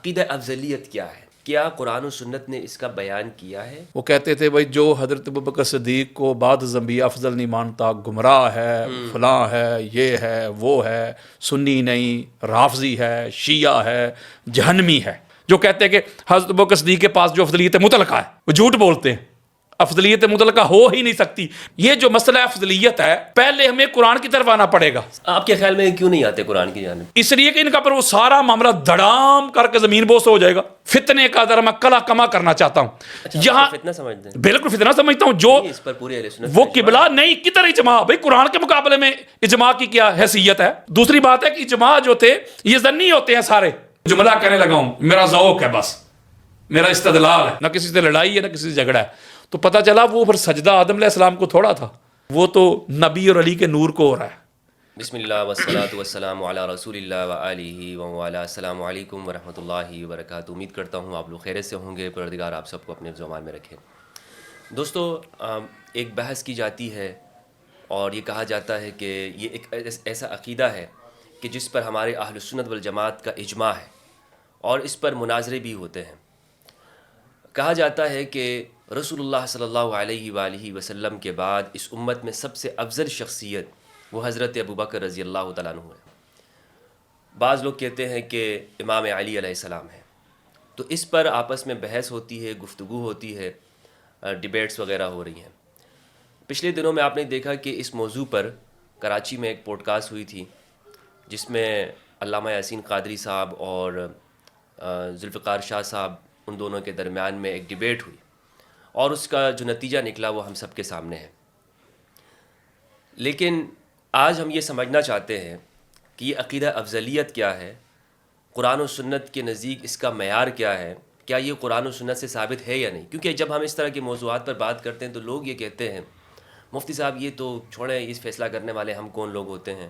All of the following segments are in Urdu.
عقیدہ افضلیت کیا ہے؟ کیا قرآن و سنت نے اس کا بیان کیا ہے؟ وہ کہتے تھے بھائی جو حضرت ابوبکر صدیق کو بعد ازانبیاء افضل نہیں مانتا گمراہ ہے، فلاں ہے، یہ ہے، وہ ہے، سنی نہیں، رافضی ہے، شیعہ ہے، جہنمی ہے. جو کہتے ہیں کہ حضرت ابوبکر صدیق کے پاس جو افضلیت مطلقہ ہے وہ جھوٹ بولتے ہیں، افضلیت مطلقہ ہو ہی نہیں سکتی. یہ جو مسئلہ افضلیت ہے پہلے ہمیں قرآن کی طرف آنا پڑے گا. آپ کے خیال میں کیوں نہیں آتے قرآن کی جانب؟ اس لیے کہ ان کا پر وہ سارا معاملہ دھڑام کر کے زمین بوس ہو جائے گا. فتنے کا ذرا میں کلا کما کرنا چاہتا ہوں. یہاں فتنہ سمجھتے ہیں؟ بالکل فتنہ سمجھتا ہوں. جو اس پر پوری اہل سنت وہ قبلہ نہیں کدھر اجماع، بھائی قرآن کے مقابلے میں اجماع کی کیا حیثیت ہے. دوسری بات ہے کہ اجماع جو تھے یہ ظنی ہوتے ہیں سارے. جملہ کہنے لگا ہوں میرا ذوق ہے، بس میرا استدلال ہے، نہ کسی سے لڑائی ہے نہ کسی سے جھگڑا ہے. تو پتہ چلا وہ پھر سجدہ آدم علیہ السلام کو تھوڑا تھا، وہ تو نبی اور علی کے نور کو ہو رہا ہے. بسم اللہ والصلاۃ والسلام علی رسول اللہ وآلہ وعلیہ. السلام علیکم ورحمۃ اللہ وبرکاتہ. امید کرتا ہوں آپ لوگ خیریت سے ہوں گے. پروردگار آپ سب کو اپنے زمان میں رکھے. دوستو، ایک بحث کی جاتی ہے اور یہ کہا جاتا ہے کہ یہ ایک ایسا عقیدہ ہے کہ جس پر ہمارے اہل السنت والجماعت کا اجماع ہے اور اس پر مناظرے بھی ہوتے ہیں. کہا جاتا ہے کہ رسول اللہ صلی اللہ علیہ وآلہ وسلم کے بعد اس امت میں سب سے افضل شخصیت وہ حضرت ابوبکر رضی اللہ تعالیٰ عنہ ہے. بعض لوگ کہتے ہیں کہ امام علی علیہ السلام ہے. تو اس پر آپس میں بحث ہوتی ہے، گفتگو ہوتی ہے، ڈیبیٹس وغیرہ ہو رہی ہیں. پچھلے دنوں میں آپ نے دیکھا کہ اس موضوع پر کراچی میں ایک پوڈ کاسٹ ہوئی تھی جس میں علامہ یاسین قادری صاحب اور ذوالفقار شاہ صاحب ان دونوں کے درمیان میں ایک ڈیبیٹ ہوئی اور اس کا جو نتیجہ نکلا وہ ہم سب کے سامنے ہے. لیکن آج ہم یہ سمجھنا چاہتے ہیں کہ یہ عقیدہ افضلیت کیا ہے، قرآن و سنت کے نزدیک اس کا معیار کیا ہے، کیا یہ قرآن و سنت سے ثابت ہے یا نہیں. کیونکہ جب ہم اس طرح کے موضوعات پر بات کرتے ہیں تو لوگ یہ کہتے ہیں مفتی صاحب یہ تو چھوڑیں، اس فیصلہ کرنے والے ہم کون لوگ ہوتے ہیں،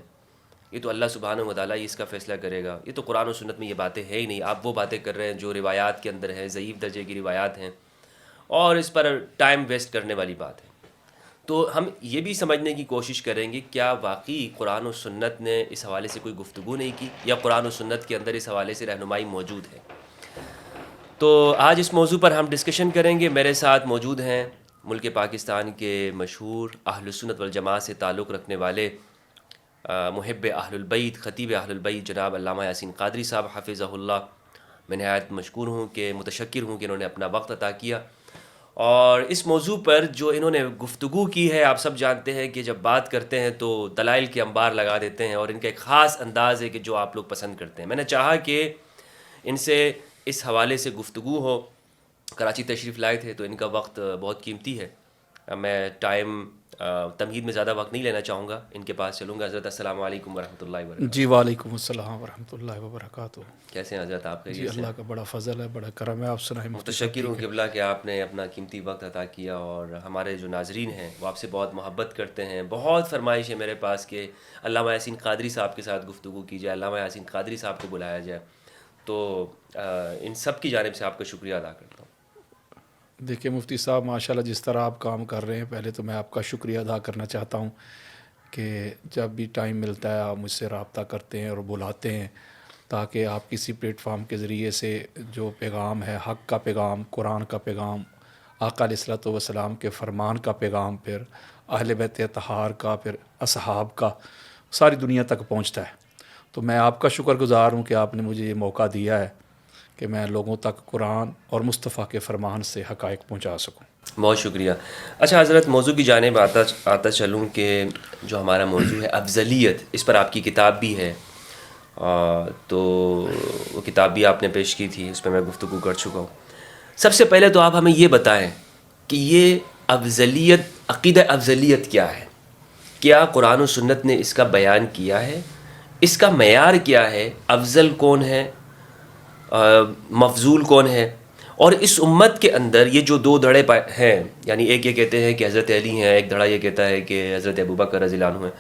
یہ تو اللہ سبحانہ و تعالیٰ ہی اس کا فیصلہ کرے گا، یہ تو قرآن و سنت میں یہ باتیں ہے ہی نہیں. آپ وہ باتیں کر رہے ہیں جو روایات کے اندر ہیں، ضعیف درجے کی روایات ہیں اور اس پر ٹائم ویسٹ کرنے والی بات ہے. تو ہم یہ بھی سمجھنے کی کوشش کریں گے کیا واقعی قرآن و سنت نے اس حوالے سے کوئی گفتگو نہیں کی یا قرآن و سنت کے اندر اس حوالے سے رہنمائی موجود ہے. تو آج اس موضوع پر ہم ڈسکشن کریں گے. میرے ساتھ موجود ہیں ملک پاکستان کے مشہور اہل سنت والجماعت سے تعلق رکھنے والے محب اہل البیت، خطیب اہل البیت جناب علامہ یاسین قادری صاحب حفظہ اللہ. میں نہایت مشکور ہوں کہ متشکر ہوں کہ انہوں نے اپنا وقت عطا کیا اور اس موضوع پر جو انہوں نے گفتگو کی ہے. آپ سب جانتے ہیں کہ جب بات کرتے ہیں تو دلائل کے انبار لگا دیتے ہیں اور ان کا ایک خاص انداز ہے کہ جو آپ لوگ پسند کرتے ہیں. میں نے چاہا کہ ان سے اس حوالے سے گفتگو ہو. کراچی تشریف لائے تھے تو ان کا وقت بہت قیمتی ہے. میں ٹائم تمہید میں زیادہ وقت نہیں لینا چاہوں گا، ان کے پاس چلوں گا. حضرت السلام علیکم ورحمۃ اللہ وبرکاتہ. جی وعلیکم السلام ورحمۃ اللہ وبرکاتہ. کیسے ہیں حضرت آپ؟ جی اللہ کا بڑا فضل ہے، بڑا کرم ہے. آپ سنائیں. متشکر ہوں قبلہ کہ آپ نے اپنا قیمتی وقت عطا کیا اور ہمارے جو ناظرین ہیں وہ آپ سے بہت محبت کرتے ہیں. بہت فرمائش ہے میرے پاس کہ علامہ یاسین قادری صاحب کے ساتھ گفتگو کی جائے، علامہ یاسین قادری صاحب کو بلایا جائے. تو ان سب کی جانب سے آپ کا شکریہ ادا کرتا ہوں. دیکھیں مفتی صاحب ماشاءاللہ جس طرح آپ کام کر رہے ہیں، پہلے تو میں آپ کا شکریہ ادا کرنا چاہتا ہوں کہ جب بھی ٹائم ملتا ہے آپ مجھ سے رابطہ کرتے ہیں اور بلاتے ہیں تاکہ آپ کسی پلیٹ فارم کے ذریعے سے جو پیغام ہے، حق کا پیغام، قرآن کا پیغام، آقا علیہ الصلوۃ والسلام کے فرمان کا پیغام، پھر اہل بیت اطہار کا، پھر اصحاب کا، ساری دنیا تک پہنچتا ہے. تو میں آپ کا شکر گزار ہوں کہ آپ نے مجھے یہ موقع دیا ہے کہ میں لوگوں تک قرآن اور مصطفیٰ کے فرمان سے حقائق پہنچا سکوں. بہت شکریہ. اچھا حضرت، موضوع کی جانب آتا چلوں کہ جو ہمارا موضوع ہے افضلیت، اس پر آپ کی کتاب بھی ہے تو وہ کتاب بھی آپ نے پیش کی تھی، اس پہ میں گفتگو کر چکا ہوں. سب سے پہلے تو آپ ہمیں یہ بتائیں کہ یہ افضلیت، عقیدہ افضلیت کیا ہے؟ کیا قرآن و سنت نے اس کا بیان کیا ہے؟ اس کا معیار کیا ہے؟ افضل کون ہے، مفضول کون ہے؟ اور اس امت کے اندر یہ جو دو دھڑے ہیں، یعنی ایک یہ کہتے ہیں کہ حضرت علی ہیں، ایک دھڑا یہ کہتا ہے کہ حضرت ابوبکر رضی اللہ عنہ ہیں.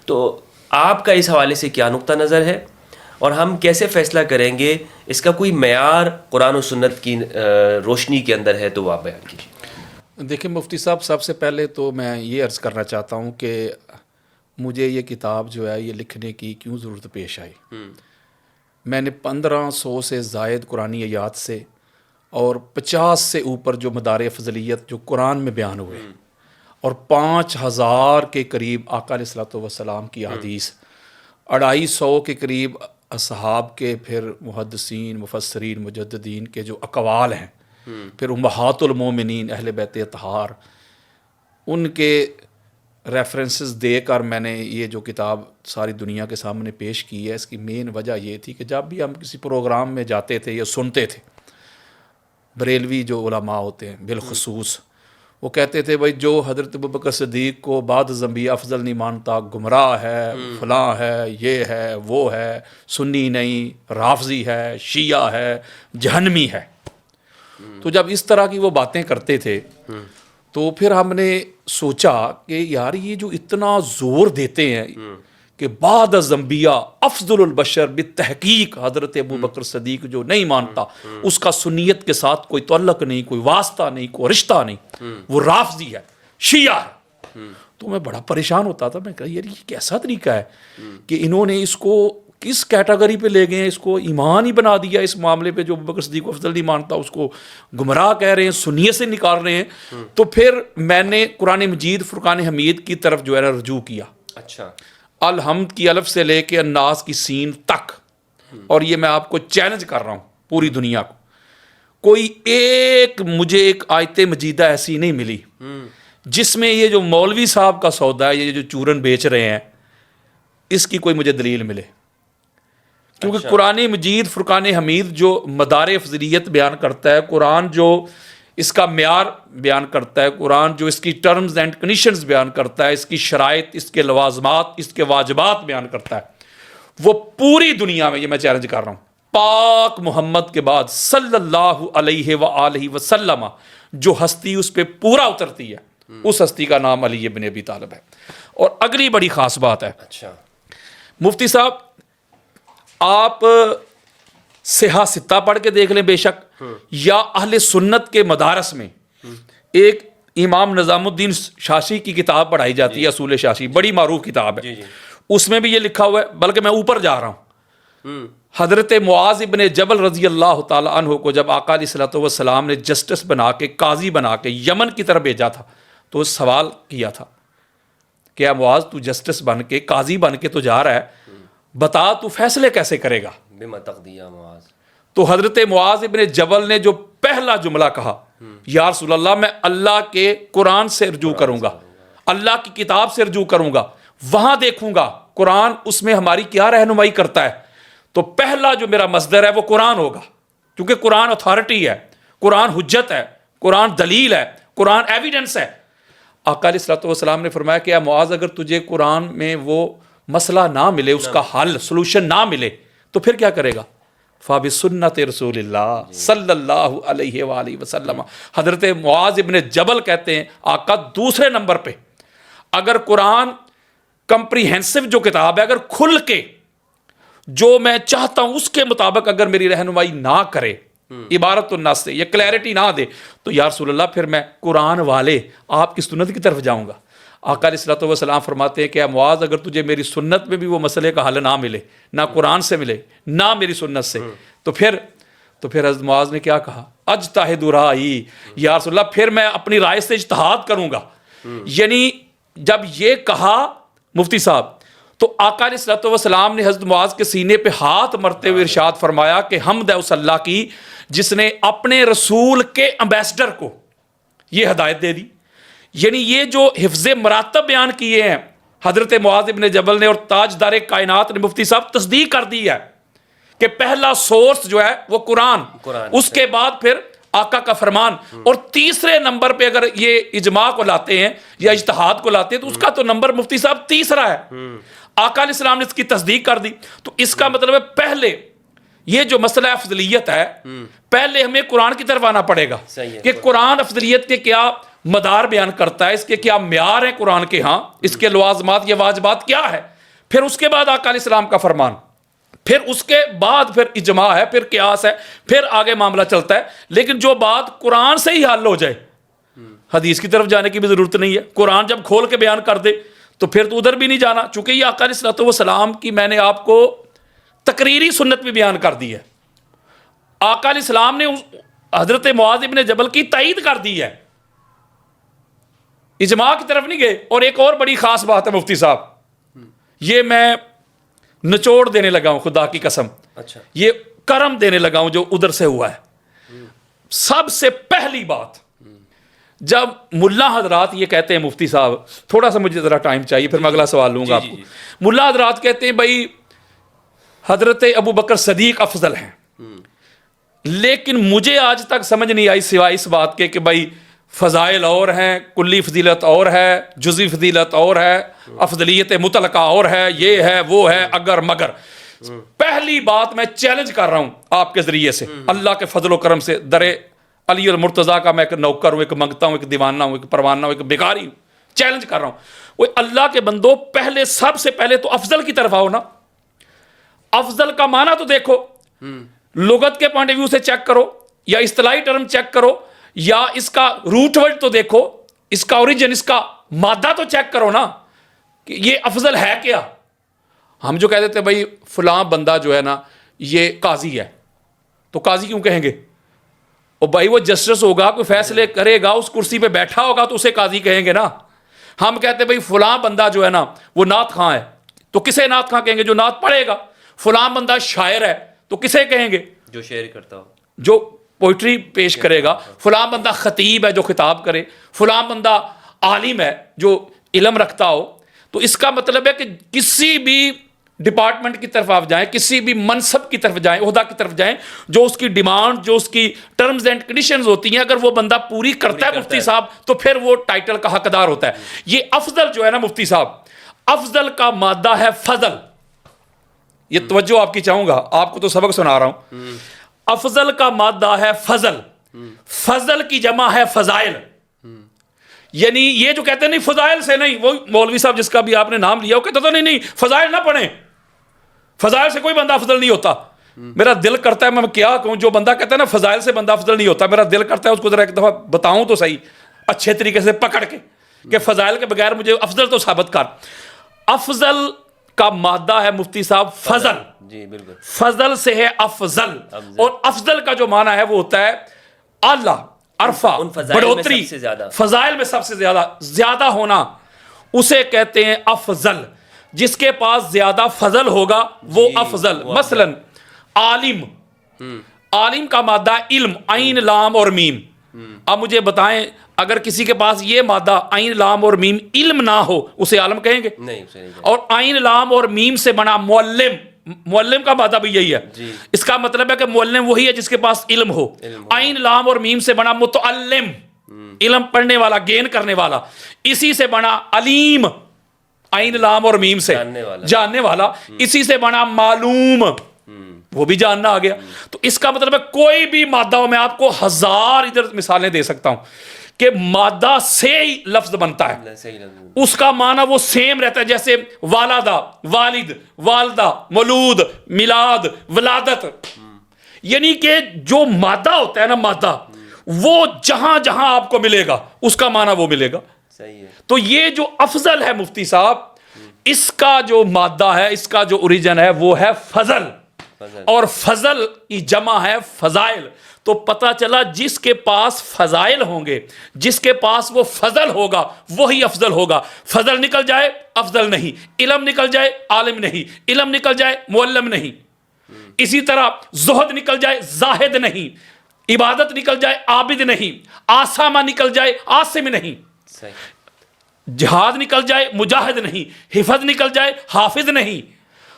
تو آپ کا اس حوالے سے کیا نقطہ نظر ہے اور ہم کیسے فیصلہ کریں گے؟ اس کا کوئی معیار قرآن و سنت کی روشنی کے اندر ہے تو وہ آپ بیان کیجیے. دیکھیں مفتی صاحب، سب سے پہلے تو میں یہ عرض کرنا چاہتا ہوں کہ مجھے یہ کتاب جو ہے یہ لکھنے کی کیوں ضرورت پیش آئی. میں نے 1500 سے زائد قرآنی آیات سے اور 50 سے اوپر جو مدار افضلیت جو قرآن میں بیان ہوئے اور 5000 کے قریب آقا علیہ الصلوۃ والسلام کی احادیث، 250 کے قریب اصحاب کے، پھر محدثین، مفسرین، مجددین کے جو اقوال ہیں، پھر امہات المومنین اہل بیت اطہار، ان کے ریفرنسز دے کر میں نے یہ جو کتاب ساری دنیا کے سامنے پیش کی ہے. اس کی مین وجہ یہ تھی کہ جب بھی ہم کسی پروگرام میں جاتے تھے یا سنتے تھے، بریلوی جو علماء ہوتے ہیں بالخصوص، وہ کہتے تھے بھائی جو حضرت ابوبکر صدیق کو بعد از انبیاء افضل نہیں مانتا گمراہ ہے، فلاں ہے، یہ ہے، وہ ہے، سنی نہیں، رافضی ہے، شیعہ ہے، جہنمی ہے. تو جب اس طرح کی وہ باتیں کرتے تھے تو پھر ہم نے سوچا کہ یار یہ جو اتنا زور دیتے ہیں کہ بعد از انبیاء افضل البشر بالتحقیق حضرت ابوبکر صدیق جو نہیں مانتا، اس کا سنیت کے ساتھ کوئی تعلق نہیں، کوئی واسطہ نہیں، کوئی رشتہ نہیں، وہ رافضی ہے، شیعہ ہے. تو میں بڑا پریشان ہوتا تھا. میں کہا یار یہ کیسا طریقہ ہے کہ انہوں نے اس کو کس کیٹیگری پہ لے گئے ہیں، اس کو ایمان ہی بنا دیا اس معاملے پہ. جو ابوبکر صدیق کو افضل نہیں مانتا اس کو گمراہ کہہ رہے ہیں، سنیت سے نکال رہے ہیں. تو پھر میں نے قرآن مجید فرقان حمید کی طرف جو ہے نا رجوع کیا. اچھا. الحمد کی الف سے لے کے الناس کی سین تک، اور یہ میں آپ کو چیلنج کر رہا ہوں پوری دنیا کو، کوئی ایک مجھے ایک آیت مجیدہ ایسی نہیں ملی جس میں یہ جو مولوی صاحب کا سودا ہے، یہ جو چورن بیچ رہے ہیں، اس کی کوئی مجھے دلیل ملے. کیونکہ قرآن مجید فرقان حمید جو مدار افضلیت بیان کرتا ہے، قرآن جو اس کا معیار بیان کرتا ہے، قرآن جو اس کی ٹرمز اینڈ کنڈیشنز بیان کرتا ہے، اس کی شرائط، اس کے لوازمات، اس کے واجبات بیان کرتا ہے، وہ پوری دنیا میں، یہ میں چیلنج کر رہا ہوں، پاک محمد کے بعد صلی اللہ علیہ وآلہ وسلم جو ہستی اس پہ پورا اترتی ہے، اس ہستی کا نام علی ابن ابی طالب ہے. اور اگلی بڑی خاص بات ہے، اچھا مفتی صاحب آپ صحاح ستہ پڑھ کے دیکھ لیں بے شک، یا اہل سنت کے مدارس میں ایک امام نظام الدین شاشی کی کتاب پڑھائی جاتی ہے، اصول شاشی، بڑی معروف کتاب ہے. اس میں بھی یہ لکھا ہوا ہے، بلکہ میں اوپر جا رہا ہوں. حضرت معاذ ابن جبل رضی اللہ تعالی عنہ کو جب آقا علیہ الصلوۃ والسلام نے جسٹس بنا کے، قاضی بنا کے یمن کی طرف بھیجا تھا، تو سوال کیا تھا کہ اے معاذ تو جسٹس بن کے، قاضی بن کے تو جا رہا ہے، بتا تو فیصلے کیسے کرے گا. بما تقضی یا معاذ. تو حضرت معاذ ابن جبل نے جو پہلا جملہ کہا، یا رسول اللہ میں اللہ کے قرآن سے رجوع کروں گا، اللہ کی کتاب سے رجوع کروں گا، وہاں دیکھوں گا قرآن اس میں ہماری کیا رہنمائی کرتا ہے. تو پہلا جو میرا مصدر ہے وہ قرآن ہوگا، کیونکہ قرآن اتھارٹی ہے، قرآن حجت ہے، قرآن دلیل ہے، قرآن ایویڈنس ہے. آقا علیہ الصلوۃ والسلام نے فرمایا کہ اے معاذ اگر تجھے قرآن میں وہ مسئلہ نہ ملے، اس کا حل سلوشن نہ ملے، تو پھر کیا کرے گا؟ فَبِسُنَّتِ رسول اللہ صلی اللہ علیہ وآلہ وسلم. حضرت معاذ ابن جبل کہتے ہیں آقا دوسرے نمبر پہ اگر قرآن کمپریہنسو جو کتاب ہے، اگر کھل کے جو میں چاہتا ہوں اس کے مطابق اگر میری رہنمائی نہ کرے، عبارت الناس سے، یہ کلیئرٹی نہ دے، تو یا رسول اللہ پھر میں قرآن والے آپ کی سنت کی طرف جاؤں گا. آقا علیہ الصلوۃ والسلام فرماتے ہیں کہ اے معاذ اگر تجھے میری سنت میں بھی وہ مسئلے کا حل نہ ملے، نہ قرآن سے ملے، نہ میری سنت سے، تو پھر حضرت معاذ نے کیا کہا؟ اجتہد رائی، یا رسول اللہ پھر میں اپنی رائے سے اجتہاد کروں گا. یعنی جب یہ کہا مفتی صاحب، تو آقا علیہ الصلوۃ والسلام نے حضرت معاذ کے سینے پہ ہاتھ مرتے ہوئے ارشاد فرمایا کہ حمد ہے اس اللہ کی جس نے اپنے رسول کے امبیسڈر کو یہ ہدایت دے دی. یعنی یہ جو حفظ مراتب بیان کیے ہیں حضرت معاذ ابن جبل نے اور تاجدار کائنات نے، مفتی صاحب تصدیق کر دی ہے کہ پہلا سورس جو ہے وہ قرآن، اس کے بعد پھر آقا کا فرمان، اور تیسرے نمبر پہ اگر یہ اجماع کو لاتے ہیں یا اجتہاد کو لاتے ہیں تو اس کا تو نمبر مفتی صاحب تیسرا ہے. آقا علیہ السلام نے اس کی تصدیق کر دی. تو اس کا مطلب ہے پہلے یہ جو مسئلہ افضلیت ہے، پہلے ہمیں قرآن کی طرف آنا پڑے گا کہ قرآن افضلیت کے کیا مدار بیان کرتا ہے، اس کے کیا معیار ہیں قرآن کے ہاں، اس کے لوازمات یا واجبات کیا ہے. پھر اس کے بعد آقا علیہ السلام کا فرمان، پھر اس کے بعد پھر اجماع ہے، پھر قیاس ہے، پھر آگے معاملہ چلتا ہے. لیکن جو بات قرآن سے ہی حل ہو جائے، حدیث کی طرف جانے کی بھی ضرورت نہیں ہے. قرآن جب کھول کے بیان کر دے تو پھر تو ادھر بھی نہیں جانا، چونکہ یہ آقا علیہ الصلوۃ والسلام کی میں نے آپ کو تقریری سنت بھی بیان کر دی ہے. آقا علیہ السلام نے حضرت معاذ ابن جبل کی تائید کر دی ہے, اجماع کی طرف نہیں گئے. اور ایک اور بڑی خاص بات ہے مفتی صاحب, یہ میں نچوڑ دینے لگا ہوں خدا کی قسم, اچھا یہ کرم دینے لگا ہوں جو ادھر سے ہوا ہے. سب سے پہلی بات, جب ملا حضرات یہ کہتے ہیں, مفتی صاحب تھوڑا سا مجھے ذرا ٹائم چاہیے پھر میں اگلا سوال لوں گا آپ کو. ملا حضرات کہتے ہیں بھائی حضرت ابو بکر صدیق افضل ہیں, لیکن مجھے آج تک سمجھ نہیں آئی سوائے اس بات کے کہ بھائی فضائل اور ہیں, کلی فضیلت اور ہے, جزوی فضیلت اور ہے, افضلیت مطلقہ اور ہے, یہ ہے وہ ہے, اگر مگر. پہلی بات میں چیلنج کر رہا ہوں آپ کے ذریعے سے, اللہ کے فضل و کرم سے, در علی المرتضیٰ کا میں ایک نوکر ہوں, ایک منگتا ہوں, ایک دیوانہ ہوں, ایک پروانہ ہوں, ایک بیکاری ہوں, چیلنج کر رہا ہوں. وہ اللہ کے بندو, پہلے سب سے پہلے تو افضل کی طرف آؤ نا. افضل کا معنی تو دیکھو, لغت کے پوائنٹ آف ویو سے چیک کرو, یا اصطلاحی ٹرم چیک کرو, یا اس کا روٹ ورڈ تو دیکھو, اس کا اوریجن, اس کا مادہ تو چیک کرو نا کہ یہ افضل ہے کیا. ہم جو کہہ دیتے ہیں بھائی فلاں بندہ جو ہے نا یہ قاضی ہے, تو قاضی کیوں کہیں گے؟ اور بھائی وہ جسٹس ہوگا, کوئی فیصلے کرے گا, اس کرسی پہ بیٹھا ہوگا تو اسے قاضی کہیں گے نا. ہم کہتے ہیں بھائی فلاں بندہ جو ہے نا وہ نعت خواں ہے, تو کسے نعت خواں کہیں گے؟ جو نعت پڑھے گا. فلاں بندہ شاعر ہے تو کسے کہیں گے؟ جو شعر کرتا ہو, جو پوئٹری پیش کرے گا. فلاں بندہ خطیب ہے جو خطاب کرے. فلاں بندہ عالم ہے جو علم رکھتا ہو. تو اس کا مطلب ہے کہ کسی بھی ڈپارٹمنٹ کی طرف آپ جائیں, کسی بھی منصب کی طرف جائیں, عہدہ کی طرف جائیں, جو اس کی ڈیمانڈ, جو اس کی ٹرمز اینڈ کنڈیشنز ہوتی ہیں, اگر وہ بندہ پوری کرتا ہے مفتی صاحب, تو پھر وہ ٹائٹل کا حقدار ہوتا ہے. یہ افضل جو ہے نا مفتی صاحب, افضل کا مادہ ہے فضل. یہ توجہ آپ کی چاہوں گا, آپ کو تو سبق سنا رہا ہوں. افضل کا مادہ ہے فضل. فضل کی جمع ہے فضائل. یعنی یہ جو کہتے ہیں نہیں فضائل سے نہیں, وہ مولوی صاحب جس کا بھی آپ نے نام لیا وہ کہتا تھا نہیں فضائل نہ پڑھیں, فضائل سے کوئی بندہ افضل نہیں ہوتا. میرا دل کرتا ہے, میں کیا کہوں, جو بندہ کہتا ہے نا فضائل سے بندہ افضل نہیں ہوتا, میرا دل کرتا ہے اس کو ذرا ایک دفعہ بتاؤں تو صحیح اچھے طریقے سے پکڑ کے کہ فضائل کے بغیر مجھے افضل تو ثابت کر. افضل کا مادہ ہے مفتی صاحب فضل. جی بالکل, فضل سے ہے افضل. اور افضل کا جو معنی ہے وہ ہوتا ہے اعلیٰ, عرفہ, بڑھوتری. فضائل میں سب سے زیادہ ہونا, اسے کہتے ہیں افضل. جس کے پاس زیادہ فضل ہوگا وہ افضل. مثلا عالم, عالم کا مادہ علم, عین لام اور میم. اب مجھے بتائیں اگر کسی کے پاس یہ مادہ عین لام اور میم علم نہ ہو, اسے عالم کہیں گے؟ نہیں, اسے نہیں. اور عین لام اور میم سے بنا معلم, معلم کا مادہ بھی یہی ہے. اس کا مطلب ہے کہ معلم وہی ہے جس کے پاس علم ہو. عین لام اور میم سے بنا متعلم, علم پڑھنے والا, گین کرنے والا. اسی سے بنا علیم, عین لام اور میم سے جاننے والا. اسی سے بنا معلوم, وہ بھی جاننا آ گیا. تو اس کا مطلب ہے کوئی بھی مادہ, میں آپ کو ہزار ادھر مثالیں دے سکتا ہوں کہ مادہ سے ہی لفظ بنتا ہے, اس کا معنی وہ سیم رہتا ہے. جیسے والدہ, والد, والدہ, مولود, میلاد, ولادت. یعنی کہ جو مادہ ہوتا ہے نا, مادہ وہ جہاں جہاں آپ کو ملے گا اس کا معنی وہ ملے گا. تو یہ جو افضل ہے مفتی صاحب, اس کا جو مادہ ہے, اس کا جو اوریجن ہے وہ ہے فضل. اور فضل کی جمع ہے فضائل. تو پتہ چلا جس کے پاس فضائل ہوں گے, جس کے پاس وہ فضل ہوگا وہی افضل ہوگا. فضل نکل جائے افضل نہیں, علم نکل جائے عالم نہیں, علم نکل جائے معلم نہیں. اسی طرح زہد نکل جائے زاہد نہیں, عبادت نکل جائے عابد نہیں, آسامہ نکل جائے عاصم نہیں, جہاد نکل جائے مجاہد نہیں, حفظ نکل جائے حافظ نہیں.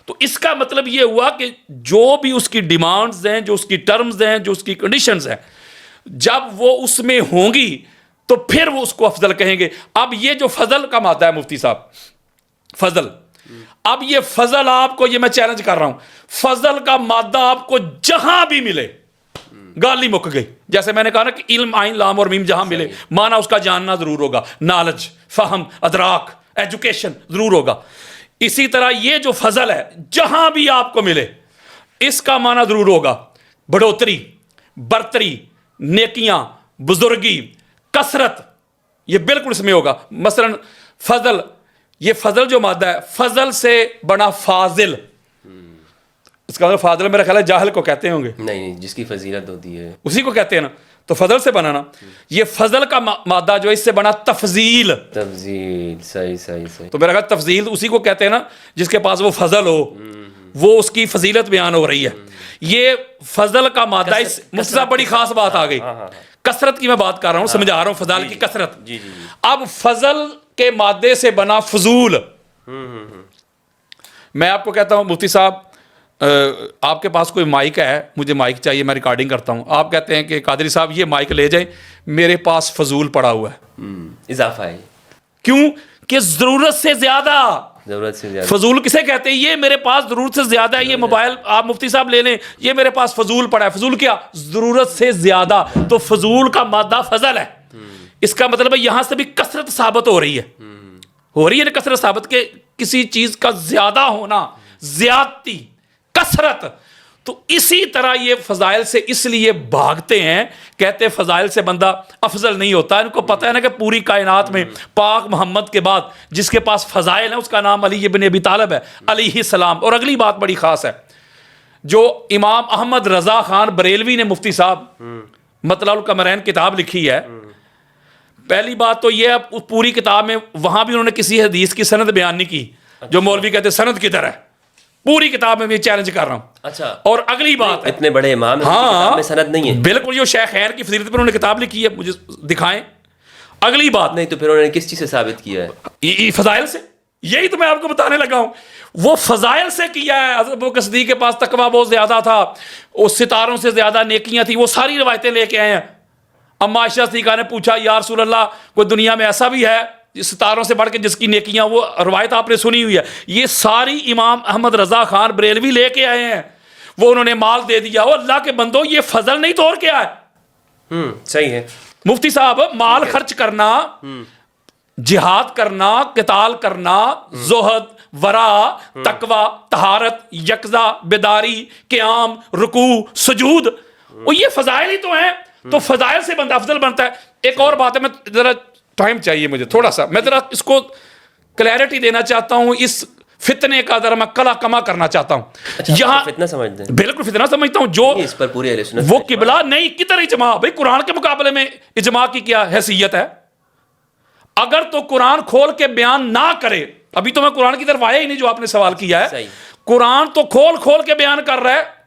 تو اس کا مطلب یہ ہوا کہ جو بھی اس کی ڈیمانڈز ہیں, جو اس کی ٹرمز ہیں, جو اس کی کنڈیشنز ہیں, جب وہ اس میں ہوں گی تو پھر وہ اس کو افضل کہیں گے. اب یہ جو فضل کا مادہ ہے مفتی صاحب, فضل, اب یہ فضل آپ کو, یہ میں چیلنج کر رہا ہوں, فضل کا مادہ آپ کو جہاں بھی ملے, گالی مک گئی. جیسے میں نے کہا نا کہ علم, عین لام اور میم جہاں ملے, معنی اس کا جاننا ضرور ہوگا, نالج, فہم, ادراک, ایجوکیشن ضرور ہوگا. اسی طرح یہ جو فضل ہے جہاں بھی آپ کو ملے اس کا معنی ضرور ہوگا بڑھوتری, برتری, نیکیاں, بزرگی, کثرت. یہ بالکل اس میں ہوگا. مثلا فضل, یہ فضل جو مادہ ہے, فضل سے بنا فاضل. اس کا مطلب فاضل میرا خیال ہے جاہل کو کہتے ہوں گے. نہیں، جس کی فضیلت ہوتی ہے اسی کو کہتے ہیں نا. تو فضل سے بنا نا. یہ فضل کا مادہ جو ہے اس سے بنا تفضیل. تفضیل. صحیح صحیح صحیح. تو میرا خیال تفضیل اسی کو کہتے ہیں نا جس کے پاس وہ فضل ہو, وہ اس کی فضیلت بیان ہو رہی ہے. یہ فضل کا مادہ اس مفتی صاحب بڑی خاص بات آ گئی. کثرت کی میں بات کر رہا ہوں, سمجھا رہا ہوں فضائل کی کثرت. اب فضل کے مادے سے بنا فضول. میں آپ کو کہتا ہوں مفتی صاحب آپ کے پاس کوئی مائک ہے, مجھے مائک چاہیے, میں ریکارڈنگ کرتا ہوں. آپ کہتے ہیں کہ قادری صاحب یہ مائک لے جائیں, میرے پاس فضول پڑا ہوا ہے. اضافہ ہے. کیوں کہ ضرورت سے زیادہ. ضرورت سے زیادہ فضول کسے کہتے ہیں؟ یہ میرے پاس ضرورت سے زیادہ ہے. یہ موبائل آپ مفتی صاحب لے لیں, یہ میرے پاس فضول پڑا ہے. فضول کیا؟ ضرورت سے زیادہ. تو فضول کا مادہ فضل ہے. اس کا مطلب ہے یہاں سے بھی کثرت ثابت ہو رہی ہے. ہو رہی ہے نا کثرت ثابت, کہ کسی چیز کا زیادہ ہونا, زیادتی, کثرت. تو اسی طرح یہ فضائل سے اس لیے بھاگتے ہیں, کہتے ہیں فضائل سے بندہ افضل نہیں ہوتا. ان کو پتہ ہے نا کہ پوری کائنات میں پاک محمد کے بعد جس کے پاس فضائل ہیں اس کا نام علی ابن ابی طالب ہے علیہ السلام. اور اگلی بات بڑی خاص ہے جو امام احمد رضا خان بریلوی نے مفتی صاحب مطلع القمرین کتاب لکھی ہے. پہلی بات تو یہ پوری کتاب میں وہاں بھی انہوں نے کسی حدیث کی سند بیان نہیں کی. جو مولوی کہتے ہیں سند کدھر ہے, پوری کتاب میں چیلنج کر رہا ہوں. اچھا. اور اگلی بات ہے, اتنے بڑے امام کتاب میں سند نہیں ہے. بالکل, جو شیخین کی فضیلت پر انہوں نے کتاب لکھی ہے, مجھے دکھائیں. اگلی بات نہیں تو پھر انہوں نے کس چیز سے ثابت کیا ہے؟ فضائل سے. یہی تو میں آپ کو بتانے لگا ہوں. وہ فضائل سے کیا ہے. حضرت ابوبکر صدیق کے پاس تقویٰ بہت زیادہ تھا, اس ستاروں سے زیادہ نیکیاں تھیں, وہ ساری روایتیں لے کے آئے ہیں. اما عائشہ صدیقہ نے پوچھا یا رسول اللہ کوئی دنیا میں ایسا بھی ہے ستاروں سے بڑھ کے جس کی نیکیاں, وہ روایت آپ نے سنی ہوئی ہے. یہ ساری امام احمد رضا خان بریلوی لے کے آئے ہیں. وہ انہوں نے مال دے دیا. وہ اللہ کے بندو یہ فضل نہیں تو اور کیا ہے؟ صحیح ہے مفتی صاحب. مال خرچ کرنا, جہاد کرنا, قتال کرنا, زہد, ورع, تقوی, طہارت, یقظہ, بیداری, قیام, رکوع, سجود, وہ یہ فضائل ہی تو ہیں. تو فضائل سے بندہ افضل بنتا ہے. ایک اور بات ہے, میں ذرا ٹائم چاہیے مجھے تھوڑا سا, میں ذرا اس کو کلیئرٹی دینا چاہتا ہوں. اس فتنے کا ذرا میں کلا کما کرنا چاہتا ہوں. یہاں فتنہ سمجھتے ہیں؟ بالکل فتنہ سمجھتا ہوں. جو اس پر پوری اہل سنت وہ قبلہ نہیں کدھر اجماع. بھائی قرآن کے مقابلے میں اجماع کی کیا حیثیت ہے؟ اگر تو قرآن کھول کے بیان نہ کرے, ابھی تو میں قرآن کی طرف آیا ہی نہیں جو آپ نے سوال کیا ہے. قرآن تو کھول کے بیان کر رہا ہے.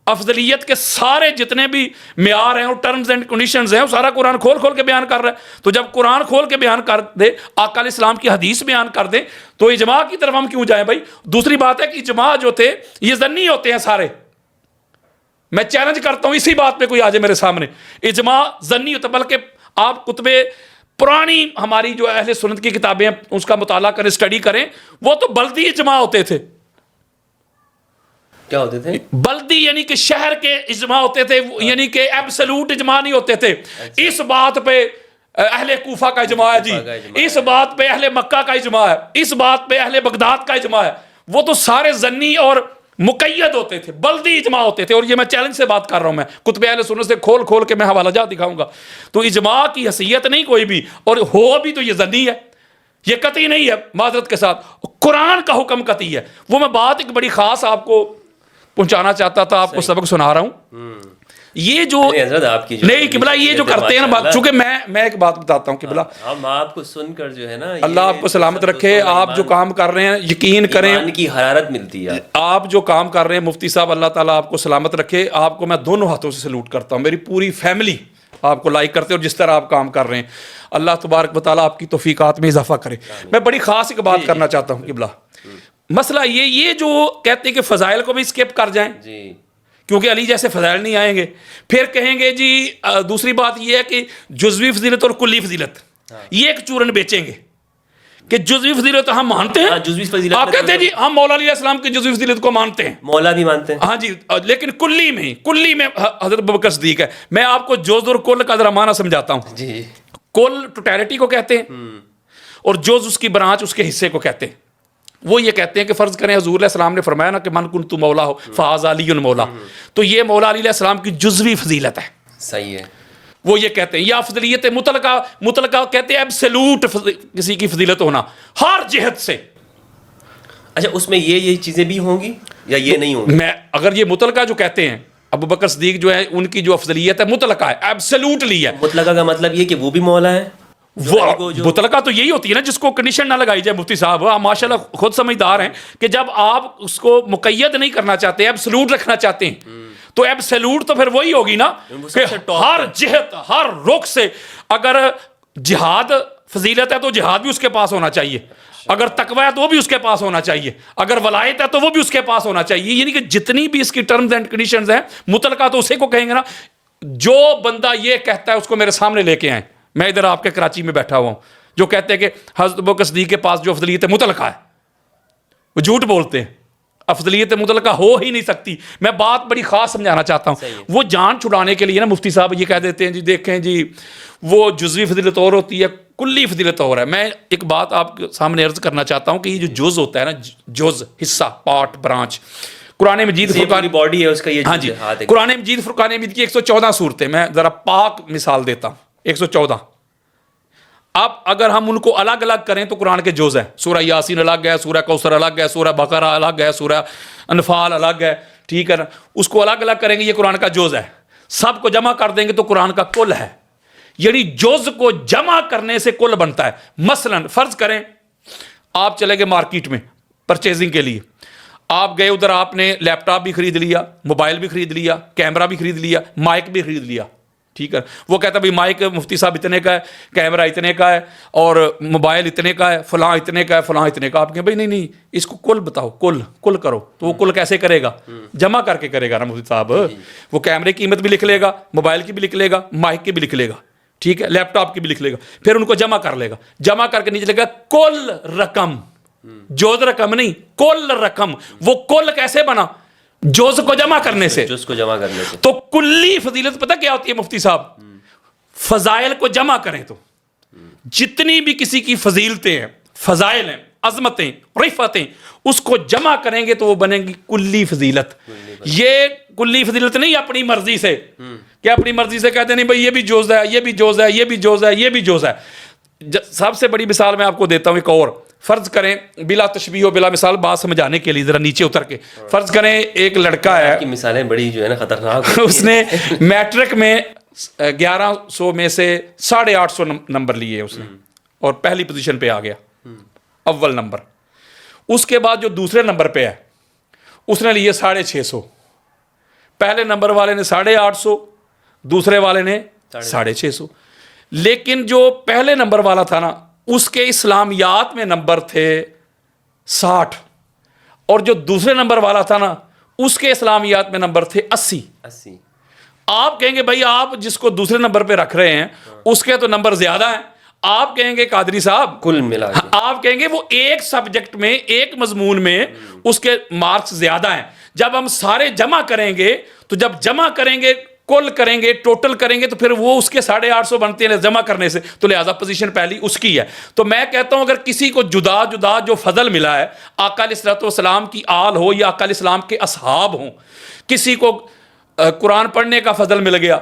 افضلیت کے سارے جتنے بھی معیار ہیں اور ٹرمز اینڈ کنڈیشنز ہیں وہ سارا قرآن کھول کے بیان کر رہا ہے. تو جب قرآن کھول کے بیان کر دے, آقا علیہ السلام کی حدیث بیان کر دے, تو اجماع کی طرف ہم کیوں جائیں بھائی؟ دوسری بات ہے کہ اجماع جو تھے یہ ظنی ہوتے ہیں سارے. میں چیلنج کرتا ہوں اسی بات پہ کوئی آ جائے میرے سامنے. اجماع ظنی ہوتا, بلکہ آپ کتبے پرانی ہماری جو اہل سنت کی کتابیں ہیں اس کا مطالعہ کریں, اسٹڈی کریں, وہ تو بلدی اجماع ہوتے تھے. کیا ہوتے تھے؟ بلدی یعنی کہ شہر کے اجماع ہوتے تھے, یعنی کہ ایبسلوٹ اجماع نہیں ہوتے تھے. اس بات پہ اہل کوفہ کا اجماع ہے جی, اس بات پہ اہل مکہ کا اجماع ہے, اس بات پہ اہل بغداد کا اجماع ہے. وہ تو سارے ظنی اور مقید ہوتے تھے, بلدی اجماع ہوتے تھے. اور یہ میں چیلنج سے بات کر رہا ہوں, میں کتب اہل سنت سے کھول کے میں حوالہ جات دکھاؤں گا. تو اجماع کی حیثیت نہیں کوئی بھی, اور ہو بھی تو یہ ظنی ہے, یہ قطعی نہیں ہے. معذرت کے ساتھ قرآن کا حکم قطعی ہے. وہ میں بات ایک بڑی خاص آپ کو پہنچانا چاہتا تھا, آپ کو سبق سنا رہا ہوں. یہ جو نہیں قبلہ یہ جو کرتے ہیں نا, چونکہ میں ایک بات بتاتا ہوں قبلہ, ہم آپ کو سن کر جو ہے نا, اللہ آپ کو سلامت رکھے. آپ جو کام کر رہے ہیں یقین کریں, ایمان کی حرارت ملتی ہے. آپ جو کام کر رہے ہیں مفتی صاحب, اللہ تعالیٰ آپ کو سلامت رکھے. آپ کو میں دونوں ہاتھوں سے سلوٹ کرتا ہوں. میری پوری فیملی آپ کو لائک کرتے ہیں, اور جس طرح آپ کام کر رہے ہیں اللہ تبارک و تعالیٰ آپ کی توفیقات میں اضافہ کرے. میں بڑی خاص ایک بات کرنا چاہتا ہوں قبلہ. مسئلہ یہ جو کہتے ہیں کہ فضائل کو بھی اسکپ کر جائیں کیونکہ علی جیسے فضائل نہیں آئیں گے, پھر کہیں گے جی دوسری بات یہ ہے کہ جزوی فضیلت اور کلی فضیلت یہ ایک چورن بیچیں گے کہ جزوی فضیلت ہم مانتے ہیں. آپ کہتے ہیں جی ہم مولا علیہ السلام کی جزوی فضیلت کو مانتے ہیں, مولا بھی مانتے ہیں, ہاں جی, لیکن کلی میں حضرت ابوبکر صدیق ہے. میں آپ کو جز اور کل کا ذرا معنی سمجھاتا ہوں جی. کل ٹوٹیلٹی کو کہتے ہیں, اور جز اس کی برانچ اس کے حصے کو کہتے ہیں. وہ یہ کہتے ہیں کہ فرض کریں حضور علیہ السلام نے فرمایا نا کہ من کنت مولا ہو فہذا علی مولا, تو یہ مولا علی علیہ السلام کی جزوی فضیلت ہے. صحیح ہے. وہ یہ کہتے ہیں, یا فضیلت مطلقہ کہتے ہیں ایبسلوٹ کسی کی فضیلت ہونا ہر جہت سے. اچھا اس میں یہ چیزیں بھی ہوں گی یا یہ نہیں ہوں گی؟ میں اگر یہ مطلقہ جو کہتے ہیں ابو بکر صدیق جو ہے ان کی جو افضلیت ہے مطلقہ ہے, ایبسلیوٹلی ہے. مطلقہ کا مطلب یہ کہ وہ بھی مولا ہے. وہ مطلقہ تو یہی ہوتی ہے نا جس کو کنڈیشن نہ لگائی جائے. مفتی صاحب آپ ماشاءاللہ خود سمجھدار ہیں کہ جب آپ اس کو مقید نہیں کرنا چاہتے, ایبسلیوٹ رکھنا چاہتے ہیں, تو ایبسلیوٹ تو پھر وہی ہوگی نا کہ ہر جہت ہر رخ سے اگر جہاد فضیلت ہے تو جہاد بھی اس کے پاس ہونا چاہیے, اگر تقوی ہے تو وہ بھی اس کے پاس ہونا چاہیے, اگر ولایت ہے تو وہ بھی اس کے پاس ہونا چاہیے. یعنی کہ جتنی بھی اس کی ٹرمز اینڈ کنڈیشنز ہیں مطلقہ تو اسے کو کہیں گے نا. جو بندہ یہ کہتا ہے اس کو میرے سامنے لے کے آئیں. میں ادھر آپ کے کراچی میں بیٹھا ہوا ہوں, جو کہتے ہیں کہ حضرت ابوبکر صدیق کے پاس جو افضلیت مطلقہ ہے, وہ جھوٹ بولتے ہیں. افضلیت مطلقہ ہو ہی نہیں سکتی. میں بات بڑی خاص سمجھانا چاہتا ہوں. وہ جان چھڑانے کے لیے نا مفتی صاحب یہ کہہ دیتے ہیں جی دیکھیں جی وہ جزوی فضیلت اور ہوتی ہے, کلی فضیلت اور ہے. میں ایک بات آپ کے سامنے عرض کرنا چاہتا ہوں کہ یہ جو جز ہوتا ہے نا, جز حصہ پارٹ برانچ, قرآن مجید فرقان باڈی ہے اس کا, یہ ہاں جی قرآن مجید فرقان مجید کی 114 صورتیں, میں ذرا پاک مثال دیتا ہوں 114. اب اگر ہم ان کو الگ الگ کریں تو قرآن کے جز ہیں. سورہ یاسین الگ ہے, سورہ کوثر الگ ہے, سورہ بقرہ الگ ہے, سورہ انفال الگ ہے, ٹھیک ہے نا. اس کو الگ الگ کریں گے یہ قرآن کا جز ہے. سب کو جمع کر دیں گے تو قرآن کا کل ہے. یعنی جز کو جمع کرنے سے کل بنتا ہے. مثلا فرض کریں آپ چلے گئے مارکیٹ میں پرچیزنگ کے لیے, آپ گئے ادھر, آپ نے لیپ ٹاپ بھی خرید لیا, موبائل بھی خرید لیا, کیمرہ بھی خرید لیا, مائک بھی خرید لیا, ٹھیک ہے. وہ کہتا ہے بھائی مائک مفتی صاحب اتنے کا ہے, کیمرہ اتنے کا ہے, اور موبائل اتنے کا ہے, فلاں اتنے کا ہے, فلاں اتنے کا. آپ کہیں بھائی نہیں اس کو کل بتاؤ, کل کرو. تو وہ کل کیسے کرے گا؟ جمع کر کے کرے گا نا مفتی صاحب. وہ کیمرے کی قیمت بھی لکھ لے گا, موبائل کی بھی لکھ لے گا, مائک کی بھی لکھ لے گا, ٹھیک ہے, لیپ ٹاپ کی بھی لکھ لے گا. پھر ان کو جمع کر لے گا, جمع کر کے نیچے لکھے گا کل رقم, جوز رقم نہیں, کل رقم. وہ کل کیسے بنا؟ جوز کو جمع کرنے سے. جز کو جمع کرنے سے. تو کلی فضیلت پتہ کیا ہوتی ہے مفتی صاحب؟ فضائل کو جمع کریں تو جتنی بھی کسی کی فضیلتیں ہیں, فضائل ہیں, عظمتیں, رفعتیں, اس کو جمع کریں گے تو وہ بنے گی کلی فضیلت. یہ کلی فضیلت نہیں اپنی مرضی سے کہ اپنی مرضی سے کہتے نہیں بھائی یہ بھی جوز ہے, یہ بھی جوز ہے, یہ بھی جوز ہے, یہ بھی جوز ہے. سب سے بڑی مثال میں آپ کو دیتا ہوں ایک اور. فرض کریں بلا تشبیہ و بلا مثال بات سمجھانے کے لیے ذرا نیچے اتر کے, فرض کریں ایک لڑکا ہے, کی مثالیں بڑی جو ہے نا خطرناک, اس نے میٹرک میں 1100 میں سے 850 نمبر لیے اس نے, اور پہلی پوزیشن پہ آ گیا, اول نمبر. اس کے بعد جو دوسرے نمبر پہ ہے اس نے لیے 650. پہلے نمبر والے نے 850, دوسرے والے نے 650. لیکن جو پہلے نمبر والا تھا نا اس کے اسلامیات میں نمبر تھے 60, اور جو دوسرے نمبر والا تھا نا اس کے اسلامیات میں نمبر تھے 80. آپ کہیں گے بھائی آپ جس کو دوسرے نمبر پہ رکھ رہے ہیں اس کے تو نمبر زیادہ ہیں. آپ کہیں گے قادری صاحب کل ملا کے, آپ کہیں گے وہ ایک سبجیکٹ میں, ایک مضمون میں اس کے مارکس زیادہ ہیں. جب ہم سارے جمع کریں گے تو جب جمع کریں گے, کل کریں گے, ٹوٹل کریں گے, تو پھر وہ اس کے 850 بنتے ہیں جمع کرنے سے, تو لہذا پوزیشن پہلی اس کی ہے. تو میں کہتا ہوں اگر کسی کو جدا جدا جو فضل ملا ہے, آقا علیہ الصلوۃ والسلام کی آل ہو یا آقا علیہ السلام کے اصحاب ہوں, کسی کو قرآن پڑھنے کا فضل مل گیا,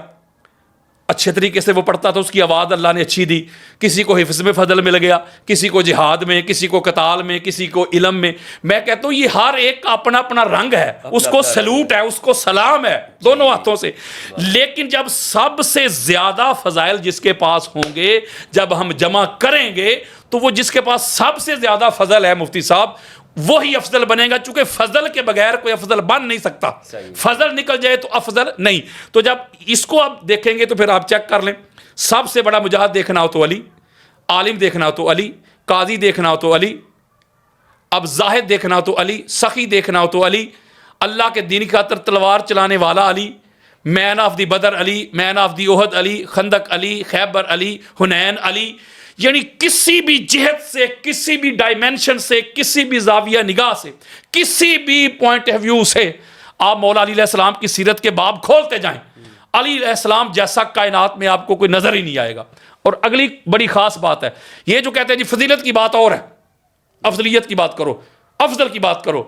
اچھے طریقے سے وہ پڑھتا تھا, اس کی آواز اللہ نے اچھی دی, کسی کو حفظ میں فضل مل گیا, کسی کو جہاد میں, کسی کو قتال میں, کسی کو علم میں. میں کہتا ہوں یہ ہر ایک کا اپنا اپنا رنگ ہے, اس کو سلوٹ ہے, اس کو سلام ہے دونوں ہاتھوں سے. لیکن جب سب سے زیادہ فضائل جس کے پاس ہوں گے, جب ہم جمع کریں گے تو وہ جس کے پاس سب سے زیادہ فضل ہے مفتی صاحب وہی افضل بنے گا, چونکہ فضل کے بغیر کوئی افضل بن نہیں سکتا. فضل نکل جائے تو افضل نہیں. تو جب اس کو آپ دیکھیں گے تو پھر آپ چیک کر لیں, سب سے بڑا مجاہد دیکھنا ہو تو علی, عالم دیکھنا ہو تو علی, قاضی دیکھنا ہو تو علی, اب زاہد دیکھنا ہو تو علی, سخی دیکھنا ہو تو علی, اللہ کے دین کی خاطر تلوار چلانے والا علی, مین of the Badr Ali, main of the احد علی, خندق علی, خیبر علی, حنین علی. یعنی کسی بھی جہت سے, کسی بھی ڈائمینشن سے, کسی بھی زاویہ نگاہ سے, کسی بھی پوائنٹ آف ویو سے آپ مولا علی علیہ السلام کی سیرت کے باب کھولتے جائیں, علی علیہ السلام جیسا کائنات میں آپ کو کوئی نظر ہی نہیں آئے گا. اور اگلی بڑی خاص بات ہے, یہ جو کہتے ہیں جی فضیلت کی بات اور ہے, افضلیت کی بات کرو, افضل کی بات کرو,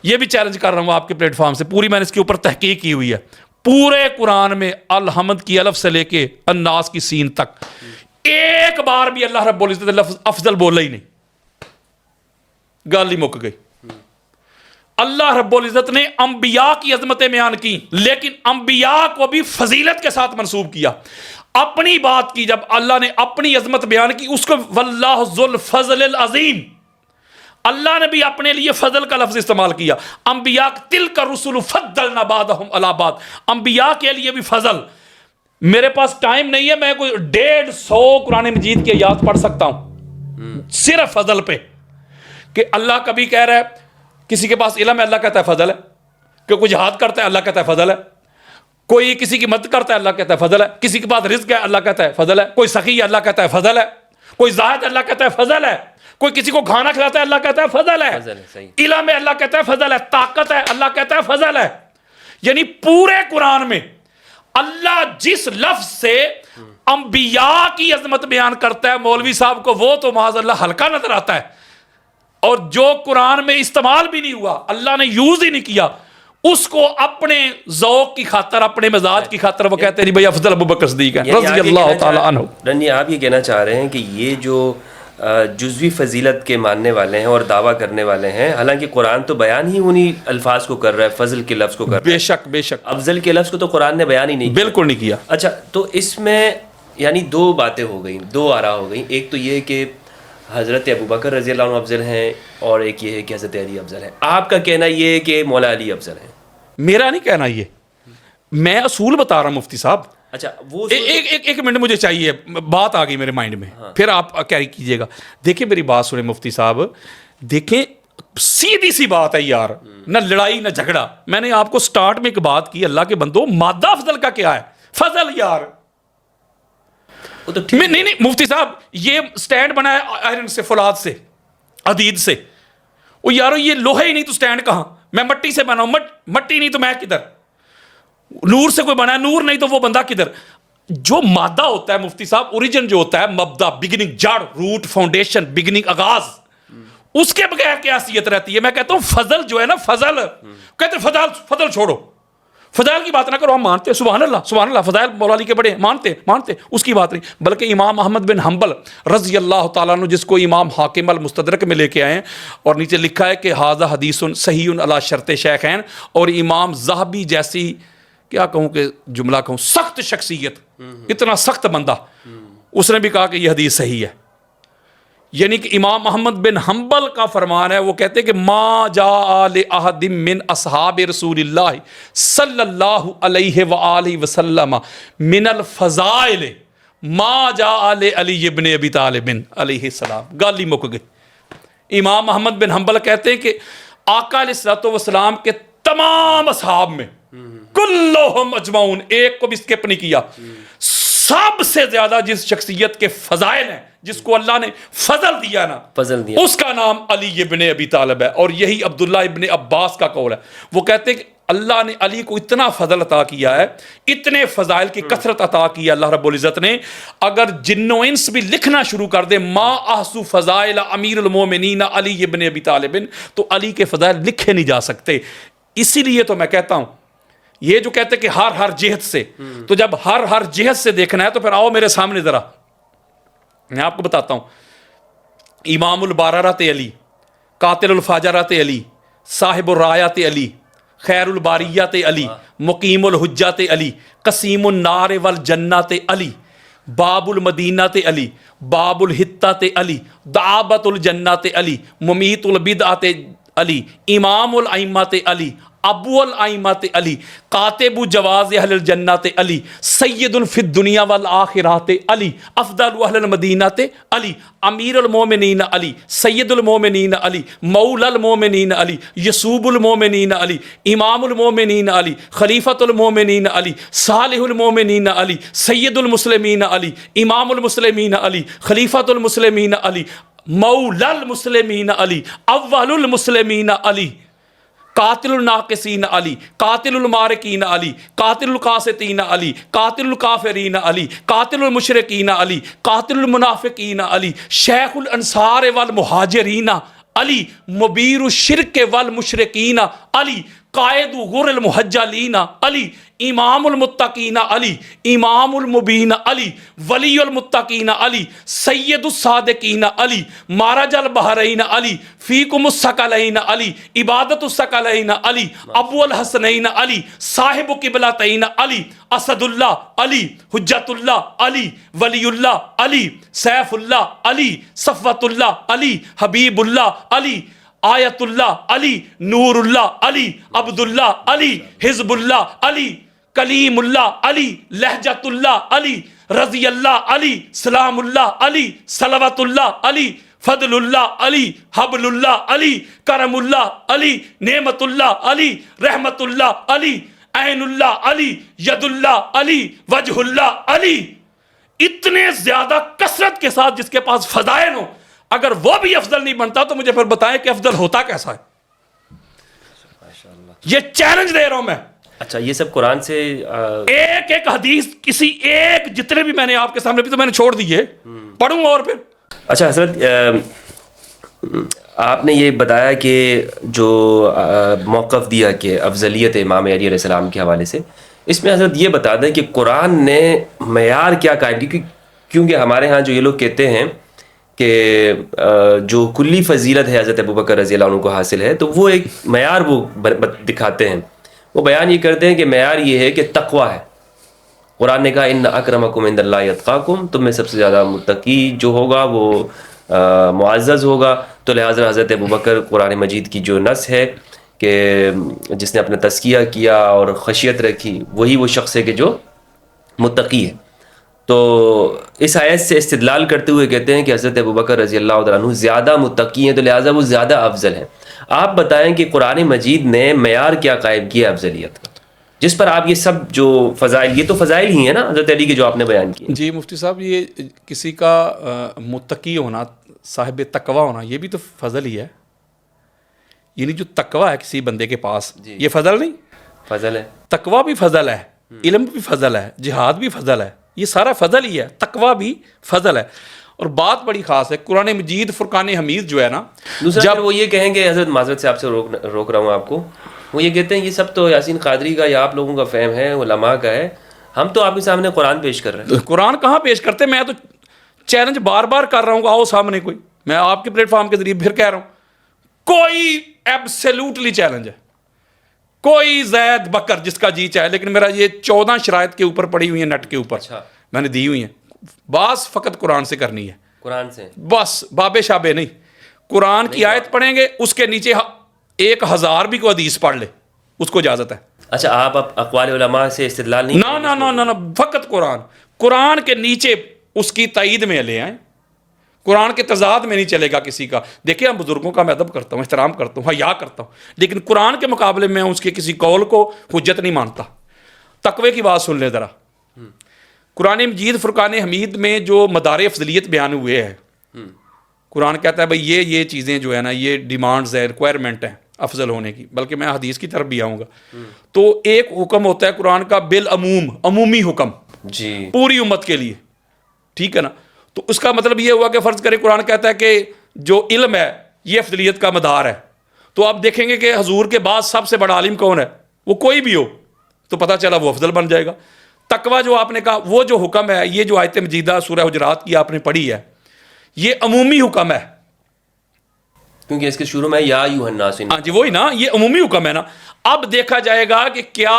یہ بھی چیلنج کر رہا ہوں آپ کے پلیٹ فارم سے, پوری میں نے اس کے اوپر تحقیق کی ہوئی ہے. پورے قرآن میں الحمد کی الف سے لے کے الناس کی سین تک ایک بار بھی اللہ رب العزت لفظ افضل بولا ہی نہیں, گل ہی مک گئی. اللہ رب العزت نے انبیاء کی عظمتیں بیان کی، لیکن انبیاء کو بھی فضیلت کے ساتھ منسوب کیا. اپنی بات کی جب اللہ نے اپنی عظمت بیان کی اس کو واللہ ذو الفضل العظیم، اللہ نے بھی اپنے لیے فضل کا لفظ استعمال کیا. انبیاء تلک الرسل فضلنا بعضهم علی بعض، انبیاء کے لیے بھی فضل. میرے پاس ٹائم نہیں ہے، میں کوئی 150 قرآن مجید کی آیات پڑھ سکتا ہوں صرف فضل پہ، کہ اللہ کبھی کہہ رہا ہے کسی کے پاس علم ہے اللہ کہتا ہے فضل ہے، کہ کوئی جہاد کرتا ہے اللہ کہتا ہے فضل ہے، کوئی کسی کی مدد کرتا ہے اللہ کہتا ہے فضل ہے، کسی کے پاس رزق ہے اللہ کہتا ہے فضل ہے، کوئی سخی ہے اللہ کہتا ہے فضل ہے، کوئی زاہد ہے اللہ کہتا ہے فضل ہے، کوئی کسی کو کھانا کھلاتا ہے اللہ کہتا ہے فضل ہے، علم ہے اللہ کہتا ہے فضل ہے، طاقت ہے اللہ کہتا ہے فضل ہے. یعنی پورے قرآن میں اللہ جس لفظ سے انبیاء کی عظمت بیان کرتا ہے، مولوی صاحب کو وہ تو معاذ اللہ ہلکا نظر آتا ہے، اور جو قرآن میں استعمال بھی نہیں ہوا، اللہ نے یوز ہی نہیں کیا، اس کو اپنے ذوق کی خاطر، اپنے مزاج کی خاطر وہ کہتے ہیں بھئی افضل ابوبکر صدیق ہے رضی اللہ تعالی عنہ. رنجی آپ یہ کہنا چاہ رہے ہیں کہ یہ جو جزوی فضیلت کے ماننے والے ہیں اور دعویٰ کرنے والے ہیں، حالانکہ قرآن تو بیان ہی انہی الفاظ کو کر رہا ہے، فضل کے لفظ کو کر رہا ہے. بے شک بے شک، افضل کے لفظ کو تو قرآن نے بیان ہی نہیں کیا. بالکل نہیں کیا. اچھا، تو اس میں یعنی دو باتیں ہو گئیں، دو آراء ہو گئیں. ایک تو یہ کہ حضرت ابوبکر رضی اللہ عنہ افضل ہیں، اور ایک یہ ہے کہ حضرت علی افضل ہیں. آپ کا کہنا یہ ہے کہ مولا علی افضل ہیں. میرا نہیں کہنا، یہ میں اصول بتا رہا ہوں مفتی صاحب. اچھا، وہ ایک منٹ مجھے چاہیے، بات آ گئی میرے مائنڈ میں، پھر آپ کیری کیجئے گا. دیکھیں میری بات سنیں مفتی صاحب، دیکھیں سیدھی سی بات ہے یار، نہ لڑائی نہ جھگڑا. میں نے آپ کو سٹارٹ میں ایک بات کی، اللہ کے بندو مادہ افضل کا کیا ہے؟ فضل یار. نہیں مفتی صاحب، یہ سٹینڈ بنا ہے آئرن سے، فولاد سے، حدید سے. وہ یارو یہ لوہے ہی نہیں تو سٹینڈ کہاں؟ میں مٹی سے بنا ہوں، مٹی نہیں تو میں کدھر؟ نور سے کوئی بنا ہے، نور نہیں تو وہ بندہ کدھر؟ جو مادہ ہوتا ہے مفتی صاحب، اوریجن جو ہوتا ہے، مبدا، بگننگ، جڑ، روٹ، فاؤنڈیشن، بگننگ، آغاز، اس کے بغیر کیا حیثیت رہتی ہے؟ میں کہتا ہوں فضل جو ہے نا، فضل کہتے ہیں فضل چھوڑو، فضائل کی بات نہ کرو. ہم مانتے ہیں سبحان اللہ سبحان اللہ، فضائل مولا علی کے بڑے مانتے اس کی بات نہیں. بلکہ امام احمد بن حنبل رضی اللہ تعالیٰ عنہ، جس کو امام حاکم المستدرک میں لے کے آئے ہیں، اور نیچے لکھا ہے کہ ھذا حدیث صحیح علی شرط شیخین، اور امام ذہبی جیسی کیا کہوں کہ جملہ کہوں، سخت شخصیت، اتنا سخت بندہ، اس نے بھی کہا کہ یہ حدیث صحیح ہے. یعنی کہ امام احمد بن حنبل کا فرمان ہے، وہ کہتے ہیں کہ ما جاء لأحد من اصحاب رسول اللہ صلی اللہ علیہ وآلہ وسلم من الفضائل ما جاء لعلی ابن ابی طالب علیہ السلام. گالی مک گئی. امام احمد بن حنبل کہتے ہیں کہ آقا علیہ الصلوۃ والسلام کے تمام اصحاب میں کلہم اجمعون، ایک کو بھی اسکپ نہیں کیا، سب سے زیادہ جس شخصیت کے فضائل ہیں، جس کو اللہ نے فضل دیا نا، اس کا نام علی ابن ابی طالب ہے. اور یہی عبداللہ ابن عباس کا قول ہے. وہ کہتے ہیں کہ اللہ نے علی کو اتنا فضل عطا کیا ہے، اتنے فضائل کی کثرت عطا کی ہے اللہ رب العزت نے، اگر جن و انس بھی لکھنا شروع کر دے ما احصو فضائل امیر المومنین علی ابن ابی طالب، تو علی کے فضائل لکھے نہیں جا سکتے. اسی لیے تو میں کہتا ہوں، یہ جو کہتے کہ ہر جہت سے، تو جب ہر جہت سے دیکھنا ہے تو پھر آؤ میرے سامنے ذرا، میں آپ کو بتاتا ہوں. امام الباررات علی، قاتل الفاجرات علی، صاحب الرایات علی، خیر الباریات علی، مقیم الحجات علی، قسیم النار والجنات علی، باب المدینات علی، باب الحطات علی، دعابت الجنات علی، ممیت البدعات علی، امام الائمات علی، ابو الائمات علی، کاتب جواز اہل الجنات علی، سید فی الدنیا والآخرات علی، افضل اہل المدینات علی، امیر المومنین علی، سید المومنین علی، مولا المومنین علی، یسوب المومنین علی، امام المومنین علی، خلیفۃ المومنین علی، صالح المومنین علی، سید المسلمین علی، امام المسلمین علی، خلیفۃ المسلمین علی، مولا المسلمین علی، اول المسلمین علی، قاتل الناقصین علی، قاتل المارکین علی، قاتل القاسطین علی، قاتل الکافرین علی، قاتل المشرکین علی، قاتل المنافقین علی، شیخ الانصار والمہاجرین علی، مبیر الشرک والمشرکین علی، قائد غر المحجلین علی، امام المتقین علی، امام المبین علی، ولی المتقین علی، سید الصادقین علی، مارج البحرین علی، فیکم الثقلین علی، عبادت الثقلین علی، ابو الحسنین علی، صاحب قبلتین علی، اسد اللہ علی، حجت اللہ علی، ولی اللہ علی، سیف اللہ علی، صفوت اللہ علی، حبیب اللہ علی، آیت اللہ علی، نور اللہ علی، عبد اللہ علی، حزب اللہ علی، کلیم اللہ علی، لہجت اللہ علی، رضی اللہ علی، سلام اللہ علی، صلوات اللہ علی، فضل اللہ علی، حبل اللہ علی، کرم اللہ علی، نعمت اللہ علی، رحمت اللہ علی، عین اللہ علی، ید اللہ علی، وجہ اللہ علی. اتنے زیادہ کثرت کے ساتھ جس کے پاس فضائل ہوں، اگر وہ بھی افضل نہیں بنتا تو مجھے پھر بتائیں کہ افضل ہوتا کیسا ہے. یہ چیلنج دے رہا ہوں میں. اچھا یہ سب قرآن سے ایک ایک حدیث کسی ایک، جتنے بھی میں نے آپ کے سامنے بھی تو میں نے چھوڑ دیے، پڑھوں اور پھر. اچھا حضرت آپ نے یہ بتایا کہ جو موقف دیا کہ افضلیت امام علی علیہ السلام کے حوالے سے، اس میں حضرت یہ بتا دیں کہ قرآن نے معیار کیا قائم کی، کیونکہ ہمارے ہاں جو یہ لوگ کہتے ہیں کہ جو کلی فضیلت ہے حضرت ابوبکر رضی اللہ عنہ کو حاصل ہے، تو وہ ایک معیار وہ دکھاتے ہیں. وہ بیان یہ کرتے ہیں کہ معیار یہ ہے کہ تقوی ہے. قرآن نے کہا ان اکرمکم عند اللہ اتقاکم، تم میں سب سے زیادہ متقی جو ہوگا وہ معزز ہوگا. تو لہٰذا حضرت ابوبکر قرآن مجید کی جو نص ہے کہ جس نے اپنا تزکیہ کیا اور خشیت رکھی، وہی وہ شخص ہے کہ جو متقی ہے. تو اس آیت سے استدلال کرتے ہوئے کہتے ہیں کہ حضرت ابوبکر رضی اللہ تعالیٰ عنہ زیادہ متقی ہیں، تو لہٰذا وہ زیادہ افضل ہیں. آپ بتائیں کہ قرآن مجید نے معیار کیا قائم کیا افضلیت کا، جس پر آپ یہ سب جو فضائل، یہ تو فضائل ہی ہیں نا حضرت علی کے جو آپ نے بیان کیے. جی مفتی صاحب، یہ کسی کا متقی ہونا، صاحب تقوی ہونا، یہ بھی تو فضل ہی ہے. یعنی جو تقوی ہے کسی بندے کے پاس، یہ فضل نہیں؟ فضل ہے. تقوی بھی فضل ہے، علم بھی فضل ہے، جہاد بھی فضل ہے، یہ سارا فضل ہی ہے. تقوی بھی فضل ہے. اور بات بڑی خاص ہے، قرآن مجید فرقان حمید جو ہے نا، جب وہ یہ کہیں گے، حضرت معذرت سے آپ سے روک رہا ہوں آپ کو، وہ یہ کہتے ہیں یہ سب تو یاسین قادری کا یا آپ لوگوں کا فہم ہے، علماء کا ہے، ہم تو آپ کے سامنے قرآن پیش کر رہے ہیں. قرآن کہاں پیش کرتے؟ میں تو چیلنج بار بار کر رہا ہوں، آؤ سامنے کوئی، میں آپ کے پلیٹ فارم کے ذریعے پھر کہہ رہا ہوں، کوئی ایبسلیوٹلی چیلنج ہے، کوئی زید بکر جس کا جی چاہے. لیکن میرا یہ 14 شرائط کے اوپر پڑی ہوئی ہیں، نیٹ کے اوپر میں نے دی ہوئی ہیں. بات فقط قرآن سے کرنی ہے، قرآن سے بس، بابے شابے نہیں. قرآن کی آیت پڑھیں گے، اس کے نیچے 1000 بھی کوئی حدیث پڑھ لے، اس کو اجازت ہے. اچھا آپ اقوال علماء سے استدلال نہیں؟ نہ، فقط قرآن کے نیچے اس کی تائید میں لے آئیں. قرآن کے تضاد میں نہیں چلے گا کسی کا. دیکھیں، ہم بزرگوں کا میں ادب کرتا ہوں، احترام کرتا ہوں، حیا کرتا ہوں، لیکن قرآن کے مقابلے میں اس کے کسی قول کو حجت نہیں مانتا. تقوی کی بات سن لیں ذرا. قرآن مجید فرقان حمید میں جو مدار افضلیت بیان ہوئے ہیں، قرآن کہتا ہے بھائی یہ چیزیں جو ہے نا، یہ ڈیمانڈز ہیں، ریکوائرمنٹ ہیں افضل ہونے کی. بلکہ میں حدیث کی طرف بھی آؤں گا. تو ایک حکم ہوتا ہے قرآن کا بالعموم، عمومی حکم، جی، پوری امت کے لیے، ٹھیک ہے نا. تو اس کا مطلب یہ ہوا کہ فرض کریں قرآن کہتا ہے کہ جو علم ہے یہ افضلیت کا مدار ہے. تو آپ دیکھیں گے کہ حضور کے بعد سب سے بڑا عالم کون ہے؟ وہ کوئی بھی ہو تو پتہ چلا وہ افضل بن جائے گا. تقوی جو آپ نے کہا، وہ جو حکم ہے، یہ جو آیت مجیدہ سورہ حجرات کی آپ نے پڑھی ہے، یہ عمومی حکم ہے، کیونکہ اس کے شروع میں یا ایھا الناس. ہاں جی وہی نا، یہ عمومی حکم ہے نا. اب دیکھا جائے گا کہ کیا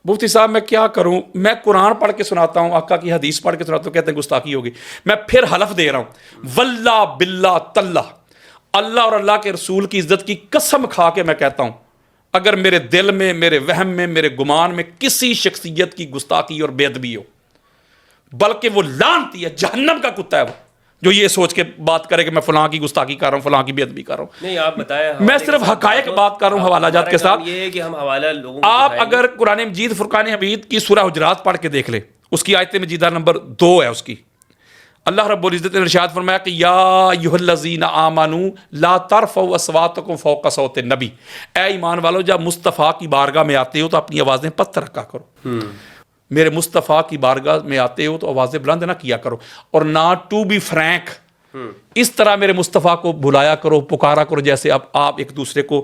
مفتی صاحب میں کیا کروں. میں قرآن پڑھ کے سناتا ہوں، آقا کی حدیث پڑھ کے سناتا ہوں، کہتے ہیں گستاخی ہوگی. میں پھر حلف دے رہا ہوں، واللہ باللہ تاللہ، اللہ اور اللہ کے رسول کی عزت کی قسم کھا کے میں کہتا ہوں، اگر میرے دل میں، میرے وہم میں، میرے گمان میں کسی شخصیت کی گستاخی اور بے ادبی ہو، بلکہ وہ لعنتی ہے، جہنم کا کتا ہے وہ، جو یہ سوچ کے بات کرے کہ میں فلاں کی گستاخی کر رہا ہوں، فلاں کی بے ادبی کر رہا ہوں. نہیں آپ بتائیں، میں صرف حقائق بات کر رہا ہوں حوالہ جات کے ساتھ. یہ ہے کہ ہم حوالہ لوگوں کو آپ اگر قرآن مجید فرقان حمید کی سورہ حجرات پڑھ کے دیکھ لیں، اس کی آیت مجیدہ نمبر 2 ہے اس کی. اللہ رب العزت نے ارشاد فرمایا کہ یا ایھا الذین آمنوا لا ترفعوا اصواتکم فوق صوت النبی، اے ایمان والو جب مصطفیٰ کی بارگاہ میں آتے ہو تو اپنی آوازیں پست رکھا کرو. میرے مصطفیٰ کی بارگاہ میں آتے ہو تو آوازیں بلند نہ کیا کرو، اور نہ ٹو بی فرینک، اس طرح میرے مصطفیٰ کو بلایا کرو، پکارا کرو جیسے آپ ایک دوسرے کو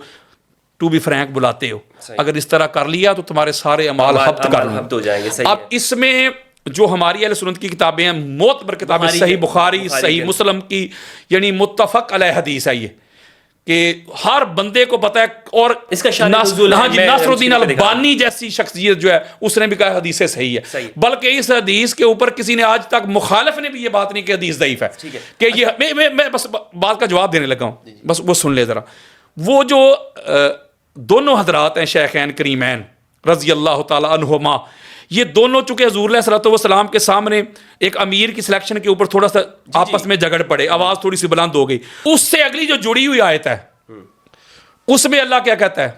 ٹو بی فرینک بلاتے ہو. صحیح. اگر اس طرح کر لیا تو تمہارے سارے اعمال حبط کر لوں. حبط ہو جائیں گے. صحیح اب اس میں جو ہماری اہل سنت کی کتابیں ہیں معتبر کتابیں، صحیح بخاری، صحیح مسلم کی، یعنی متفق علیہ حدیث ہے یہ، کہ ہر بندے کو پتہ ہے. اور اس کا شان نزول ہے. ہاں جی، ناصر الدین البانی جیسی شخصیت جو ہے اس نے بھی کہا حدیث صحیح ہے. بلکہ اس حدیث کے اوپر کسی نے آج تک مخالف نے بھی یہ بات نہیں کہ حدیث ضعیف ہے. کہ یہ میں بس بات کا جواب دینے لگا ہوں، بس وہ سن لے ذرا. وہ جو دونوں حضرات ہیں شیخین کریمین رضی اللہ تعالی عنہما، یہ دونوں چونکہ حضور علیہ الصلوۃ والسلام کے سامنے ایک امیر کی سلیکشن کے اوپر تھوڑا سا آپس میں جھگڑ پڑے، آواز تھوڑی سی بلند ہو گئی. اس سے اگلی جو جڑی ہوئی آیت ہے اس میں اللہ کیا کہتا ہے؟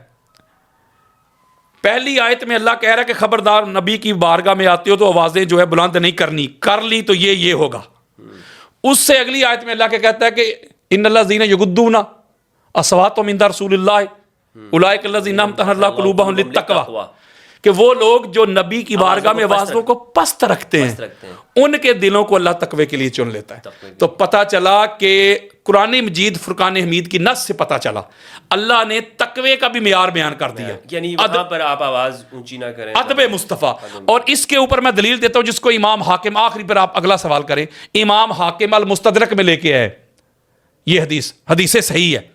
پہلی آیت میں اللہ کہہ رہا ہے کہ خبردار نبی کی بارگاہ میں آتے ہو تو آوازیں جو ہے بلند نہیں کرنی، کر لی تو یہ ہوگا. اس سے اگلی آیت میں اللہ کیا کہتا ہے کہ ان الذین یغضون اصواتهم عند رسول اللہ اولئک الذین امتحن اللہ قلوبهم للتقوی، کہ وہ لوگ جو نبی کی بارگاہ میں آوازوں کو پست رکھتے ہیں ان کے دلوں کو اللہ تقوی کے لیے چن لیتا ہے. تو پتہ چلا کہ قرآن مجید فرقان حمید کی نص سے پتہ چلا اللہ نے تقوی کا بھی معیار بیان کر دیا، یعنی وہاں پر آپ آواز اونچی نہ کریں، ادب مصطفیٰ. اور اس کے اوپر میں دلیل دیتا ہوں جس کو امام حاکم، آخری پر آپ اگلا سوال کریں، امام حاکم المستدرک میں لے کے آئے یہ حدیث صحیح ہے.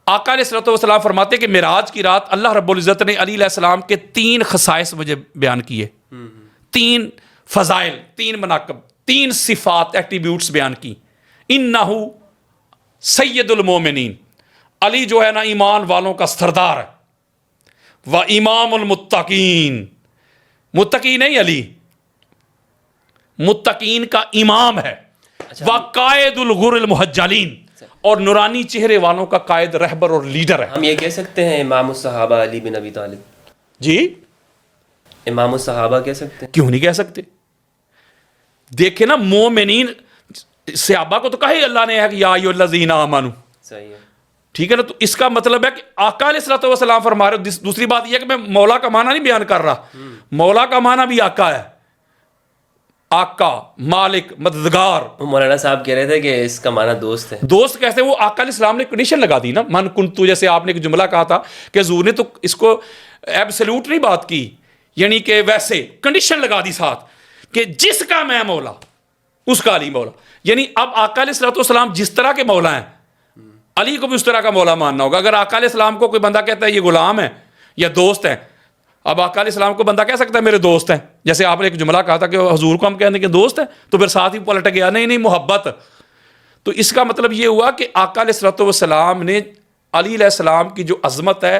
آقا علیہ الصلوۃ والسلام فرماتے ہیں کہ معراج کی رات اللہ رب العزت نے علی علیہ السلام کے 3 خصائص مجھے بیان کیے، 3 فضائل، 3 مناقب، 3 صفات، ایٹریبیوٹس بیان کی. انہ سید المومنین، علی جو ہے نا ایمان والوں کا سردار ہے، و امام المتقین، متقی نہیں علی، متقین کا امام ہے، و قائد الغر المحجلین، اور نورانی چہرے والوں کا قائد، رہبر اور لیڈر ہے. ہم یہ کہہ سکتے ہیں امام الصحابہ علی بن ابی طالب؟ جی امام الصحابہ کہہ سکتے ہیں. کیوں نہیں کہہ سکتے؟ دیکھیں نا، مومنین صحابہ کو تو کہا ہی اللہ نے ہے کہ یا ایھا الذین آمنوا، صحیح ہے، ٹھیک ہے نا. تو اس کا مطلب ہے کہ آقا علیہ الصلوۃ والسلام فرما رہے. دوسری بات یہ ہے کہ میں مولا کا معنی نہیں بیان کر رہا، مولا کا معنی بھی آقا ہے، آقا، مالک، مددگار. مولانا صاحب کہہ رہے تھے کہ اس کا معنی دوست ہے. دوست کیسے؟ وہ آقا علیہ السلام نے کنڈیشن لگا دی نا، من کنتو، جیسے آپ نے ایک جملہ کہا تھا کہ حضور نے تو اس کو ایبسلیوٹ نہیں بات کی، یعنی کہ ویسے کنڈیشن لگا دی ساتھ کہ جس کا میں مولا اس کا علی مولا. یعنی اب آقا علیہ الصلوۃ والسلام جس طرح کے مولا ہیں علی کو بھی اس طرح کا مولا ماننا ہوگا. اگر آقا علیہ السلام کو کوئی بندہ کہتا ہے یہ غلام ہے یا دوست ہے، اب آقا علیہ السلام کو بندہ کہہ سکتا ہے میرے دوست ہیں، جیسے آپ نے ایک جملہ کہا تھا کہ حضور کو ہم کہنے کے دوست ہیں، تو پھر ساتھ ہی پلٹ گیا نہیں محبت. تو اس کا مطلب یہ ہوا کہ آقا علیہ الصلوۃ والسلام نے علی علیہ السلام کی جو عظمت ہے،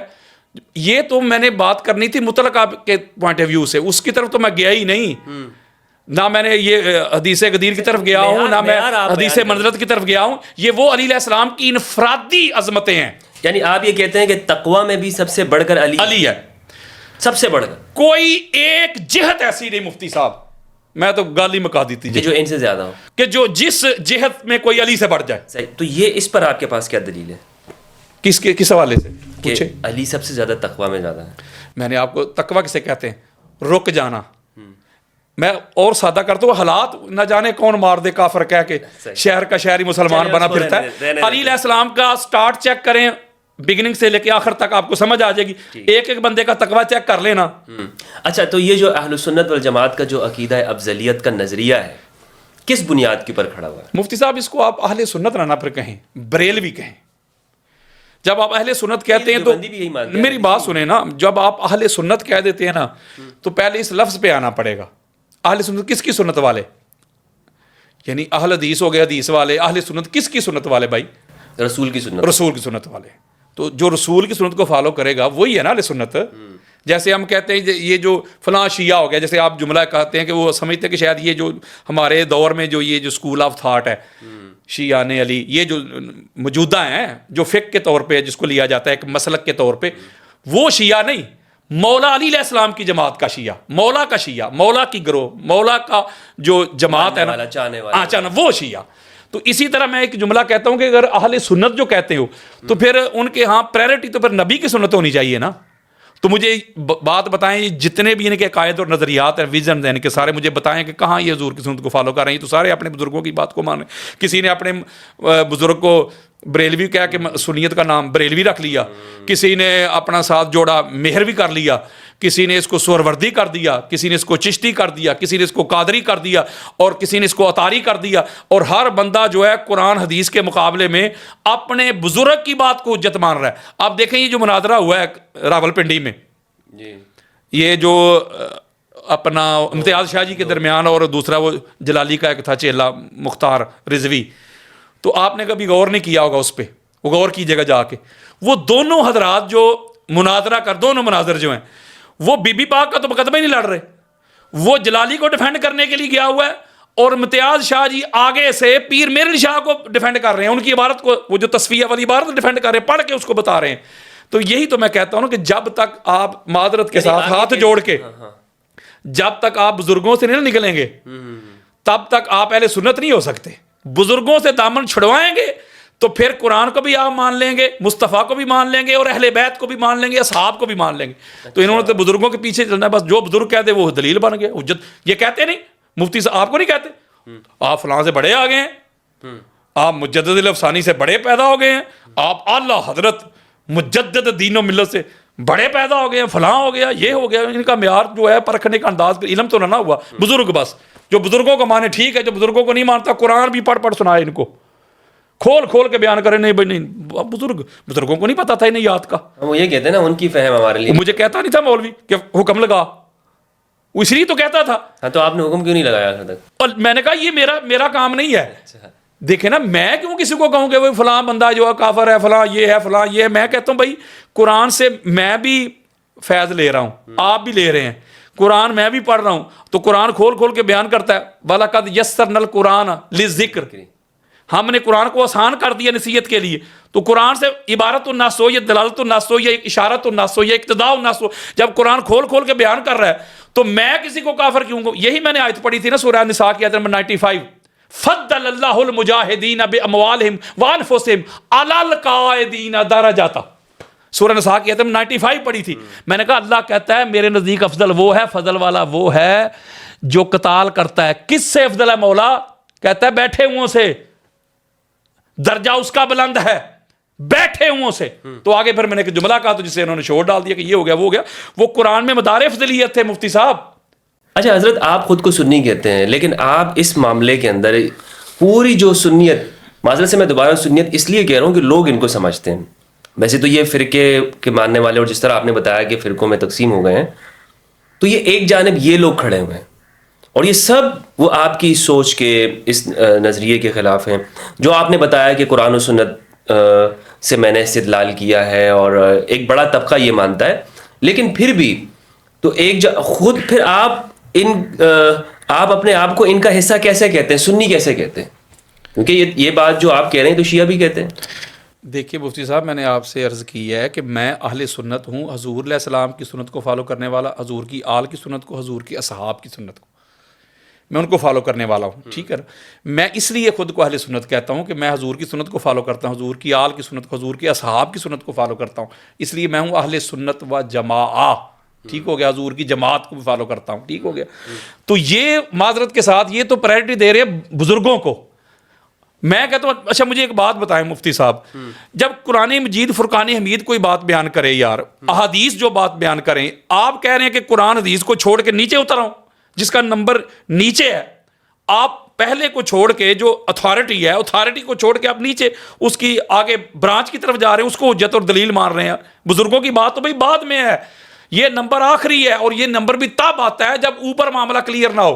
یہ تو میں نے بات کرنی تھی مطلقہ کے پوائنٹ آف ویو سے، اس کی طرف تو میں گیا ہی نہیں، نہ میں نے یہ حدیث غدیر کی طرف گیا ہوں، نہ میں حدیث منزلت کی طرف گیا ہوں. یہ وہ علی علیہ السلام کی انفرادی عظمتیں ہیں. یعنی آپ یہ کہتے ہیں کہ تقوی میں بھی سب سے بڑھ کر علی ہے، سب سے بڑھ کر کوئی ایک جہت ایسی نہیں مفتی صاحب، میں تو گالی مکا دیتی کہ جو ان سے زیادہ ہو، کہ جو جس جہت میں کوئی علی سے بڑھ جائے. صحیح. تو یہ اس پر آپ کے پاس کیا دلیل ہے کس حوالے سے کہ پوچھے؟ علی سب سے زیادہ تقوی میں زیادہ ہے. میں نے آپ کو تقوی کسے کہتے ہیں؟ رک جانا. میں اور سادہ کرتا ہوں، حالات نہ جانے کون مار دے کافر کہہ کے شہر کا شہری مسلمان بنا پھرتا ہے. علی علیہ السلام کا سٹارٹ چیک کریں بگننگ سے لے کے آخر تک، آپ کو سمجھ آ جائے گی. ایک ایک بندے کا تقوی چیک کر لینا. اچھا، تو یہ جو اہل سنت والجماعت کا جو عقیدہ افضلیت کا نظریہ ہے کس بنیاد کے اوپر کھڑا ہوا ہے؟ مفتی صاحب اس کو آپ اہل سنت نہ پھر کہیں، بریلوی کہیں. جب آپ اہل سنت کہتے ہیں تو میری بات سنیں نا، جب آپ اہل سنت کہہ دیتے ہیں نا تو پہلے اس لفظ پہ آنا پڑے گا. اہل سنت کس کی سنت والے؟ یعنی اہل حدیث ہو گئے حدیث والے، اہل سنت کس کی سنت والے بھائی؟ رسول کی سنت. رسول کی سنت والے. تو جو رسول کی سنت کو فالو کرے گا وہی ہے نا اہل سنت. جیسے ہم کہتے ہیں یہ جو فلاں شیعہ ہو گیا، جیسے آپ جملہ کہتے ہیں کہ وہ سمجھتے ہیں کہ شاید یہ جو ہمارے دور میں جو یہ جو اسکول آف تھاٹ ہے شیعہ نے علی، یہ جو موجودہ ہیں جو فقہ کے طور پہ جس کو لیا جاتا ہے ایک مسلک کے طور پہ، وہ شیعہ نہیں، مولا علی علیہ السلام کی جماعت کا شیعہ، مولا کا شیعہ، مولا کی گروہ، مولا کا جو جماعت ہے نا، چاہنے والا، وہ شیعہ. تو اسی طرح میں ایک جملہ کہتا ہوں کہ اگر اہل سنت جو کہتے ہو تو پھر ان کے ہاں پریورٹی تو پھر نبی کی سنت ہونی چاہیے نا. تو مجھے بات بتائیں، جتنے بھی ان کے عقائد اور نظریات ہیں، ویژن ان کے سارے مجھے بتائیں کہ کہاں یہ حضور کی سنت کو فالو کر رہے ہیں. تو سارے اپنے بزرگوں کی بات کو مانے. کسی نے اپنے بزرگ کو بریلوی کہہ کہ سنیت کا نام بریلوی رکھ لیا, کسی نے اپنا ساتھ جوڑا مہروی کر لیا, کسی نے اس کو سہروردی کر دیا, کسی نے اس کو چشتی کر دیا, کسی نے اس کو قادری کر دیا, اور کسی نے اس کو اطاری کر دیا. اور ہر بندہ جو ہے قرآن حدیث کے مقابلے میں اپنے بزرگ کی بات کو حجت مان رہا ہے. آپ دیکھیں یہ جو مناظرہ ہوا ہے راول پنڈی میں, یہ جو اپنا امتیاز شاہ جی کے درمیان اور دوسرا وہ جلالی کا ایک تھا چیلا مختار رضوی, تو آپ نے کبھی غور نہیں کیا ہوگا اس پہ, وہ غور کیجیے گا جا کے. وہ دونوں حضرات جو مناظرہ دونوں مناظر جو ہیں وہ بی بی پاک کا تو مقدمہ ہی نہیں لڑ رہے, وہ جلالی کو ڈیفینڈ کرنے کے لیے گیا ہوا ہے, اور امتیاز شاہ جی آگے سے پیر میرن شاہ کو ڈیفینڈ کر رہے ہیں, ان کی عبارت کو, وہ جو تصفیہ والی عبارت ڈیفینڈ کر رہے ہیں, پڑھ کے اس کو بتا رہے ہیں. تو یہی تو میں کہتا ہوں کہ جب تک آپ معذرت کے ساتھ ہاتھ جوڑ کے جب تک آپ بزرگوں سے نہیں نکلیں گے تب تک آپ اہل سنت نہیں ہو سکتے. بزرگوں سے دامن چھڑوائیں گے تو پھر قرآن کو بھی آپ مان لیں گے, مصطفیٰ کو بھی مان لیں گے, اور اہل بیت کو بھی مان لیں گے, اصحاب کو بھی مان لیں گے. تو انہوں نے تو بزرگوں کے پیچھے چلنا ہے, بس جو بزرگ کہتے وہ دلیل بن گئے, حجت. یہ کہتے نہیں مفتی صاحب, آپ کو نہیں کہتے آپ فلاں سے بڑے آ گئے ہیں, آپ مجدد الافسانی سے بڑے پیدا ہو گئے ہیں, آپ اعلیٰ حضرت مجدد دین و ملت سے بڑے پیدا ہو گئے ہیں, فلاں ہو گیا, یہ ہو گیا. ان کا معیار جو ہے پرکھنے کا انداز, علم تو نہ ہوا. بزرگ بس جو بزرگوں کو مانے ٹھیک ہے, جو بزرگوں کو نہیں مانتا قرآن بھی پڑھ سنائے, ان کو کھول کھول کے بیان کرے. نہیں بھائی نہیں, بزرگوں کو نہیں پتا تھا انہیں یاد کا. وہ یہ کہتے ہیں نا ان کی فہم ہمارے لیے. مجھے کہتا نہیں تھا مولوی کہ حکم لگا, وہ اس لیے تو کہتا تھا. ہاں تو آپ نے حکم کیوں نہیں لگایا تھا تک؟ اور میں نے کہا یہ میرا کام نہیں ہے. دیکھیں نا, میں کیوں کسی کو کہوں کہ وہ فلاں بندہ جو ہے کافر ہے, فلاں یہ ہے, فلاں یہ ہے. میں کہتا ہوں بھائی قرآن سے میں بھی فیض لے رہا ہوں, آپ بھی لے رہے ہیں, قرآن میں بھی پڑھ رہا ہوں, تو قرآن کھول کھول کے بیان کرتا ہے. وَلَقَدْ يَسَّرْنَا الْقُرْآنَ لِلذِّكْرِ, ہم نے قرآن کو آسان کر دیا نصیحت کے لیے. تو قرآن سے عبارت الناس ہو یا دلالت الناس ہو یا اشارت الناس ہو یا اقتداء الناس ہو, جب قرآن کھول کھول کے بیان کر رہا ہے تو میں کسی کو کافر کیوں ہوں؟ یہی میں نے آیت پڑھی تھی نا سورہ نساء کی آیت نمبر 95, فضل اللہ المجاہدین باموالہم وانفسہم علی القاعدین درجات. سورہ نساء کی آیت نمبر 95 پڑھی تھی. میں نے کہا اللہ کہتا ہے میرے نزدیک افضل وہ ہے, فضل والا وہ ہے جو قتال کرتا ہے. کس سے افضل ہے مولا؟ کہتا ہے بیٹھے ہوں سے, درجہ اس کا بلند ہے بیٹھے ہوں سے. تو آگے پھر میں نے ایک جملہ کہا تو جسے انہوں نے شور ڈال دیا کہ یہ ہو گیا وہ ہو گیا. وہ قرآن میں مدار افضلیت تھے مفتی صاحب. اچھا حضرت, آپ خود کو سنی کہتے ہیں, لیکن آپ اس معاملے کے اندر پوری جو سنیت, معذرت سے میں دوبارہ سنیت اس لیے کہہ رہا ہوں کہ لوگ ان کو سمجھتے ہیں. ویسے تو یہ فرقے کے ماننے والے, اور جس طرح آپ نے بتایا کہ فرقوں میں تقسیم ہو گئے ہیں, تو یہ ایک جانب یہ لوگ کھڑے ہوئے ہیں, اور یہ سب وہ آپ کی سوچ کے اس نظریے کے خلاف ہیں جو آپ نے بتایا کہ قرآن و سنت سے میں نے استدلال کیا ہے, اور ایک بڑا طبقہ یہ مانتا ہے. لیکن پھر بھی تو خود پھر آپ اپنے آپ کو ان کا حصہ کیسے کہتے ہیں, سنی کیسے کہتے ہیں؟ کیونکہ یہ بات جو آپ کہہ رہے ہیں تو شیعہ بھی کہتے ہیں. دیکھیے مفتی صاحب, میں نے آپ سے عرض کی ہے کہ میں اہل سنت ہوں, حضور علیہ السلام کی سنت کو فالو کرنے والا, حضور کی آل کی سنت کو, حضور کی اصحاب کی سنت کو, میں ان کو فالو کرنے والا ہوں. ٹھیک ہے نا. میں اس لیے خود کو اہل سنت کہتا ہوں کہ میں حضور کی سنت کو فالو کرتا ہوں, حضور کی آل کی سنت کو, حضور کی اصحاب کی سنت کو فالو کرتا ہوں. اس لیے میں ہوں اہل سنت و جماعہ. ٹھیک ہو گیا. حضور کی جماعت کو بھی فالو کرتا ہوں. ٹھیک ہو گیا. تو یہ معذرت کے ساتھ یہ تو پرائرٹی دے رہے ہیں بزرگوں کو. میں کہتا ہوں اچھا مجھے ایک بات بتائیں مفتی صاحب, جب قرآن مجید فرقان حمید کوئی بات بیان کرے یار, احادیث جو بات بیان کریں, آپ کہہ رہے ہیں کہ قرآن حدیث کو چھوڑ کے نیچے اتر آؤں جس کا نمبر نیچے ہے. آپ پہلے کو چھوڑ کے جو اتھارٹی ہے, اتھارٹی کو چھوڑ کے آپ نیچے اس کی آگے برانچ کی طرف جا رہے ہیں, اس کو حجت اور دلیل مار رہے ہیں. بزرگوں کی بات تو بھائی بعد میں ہے, یہ نمبر آخری ہے, اور یہ نمبر بھی تب آتا ہے جب اوپر معاملہ کلیئر نہ ہو.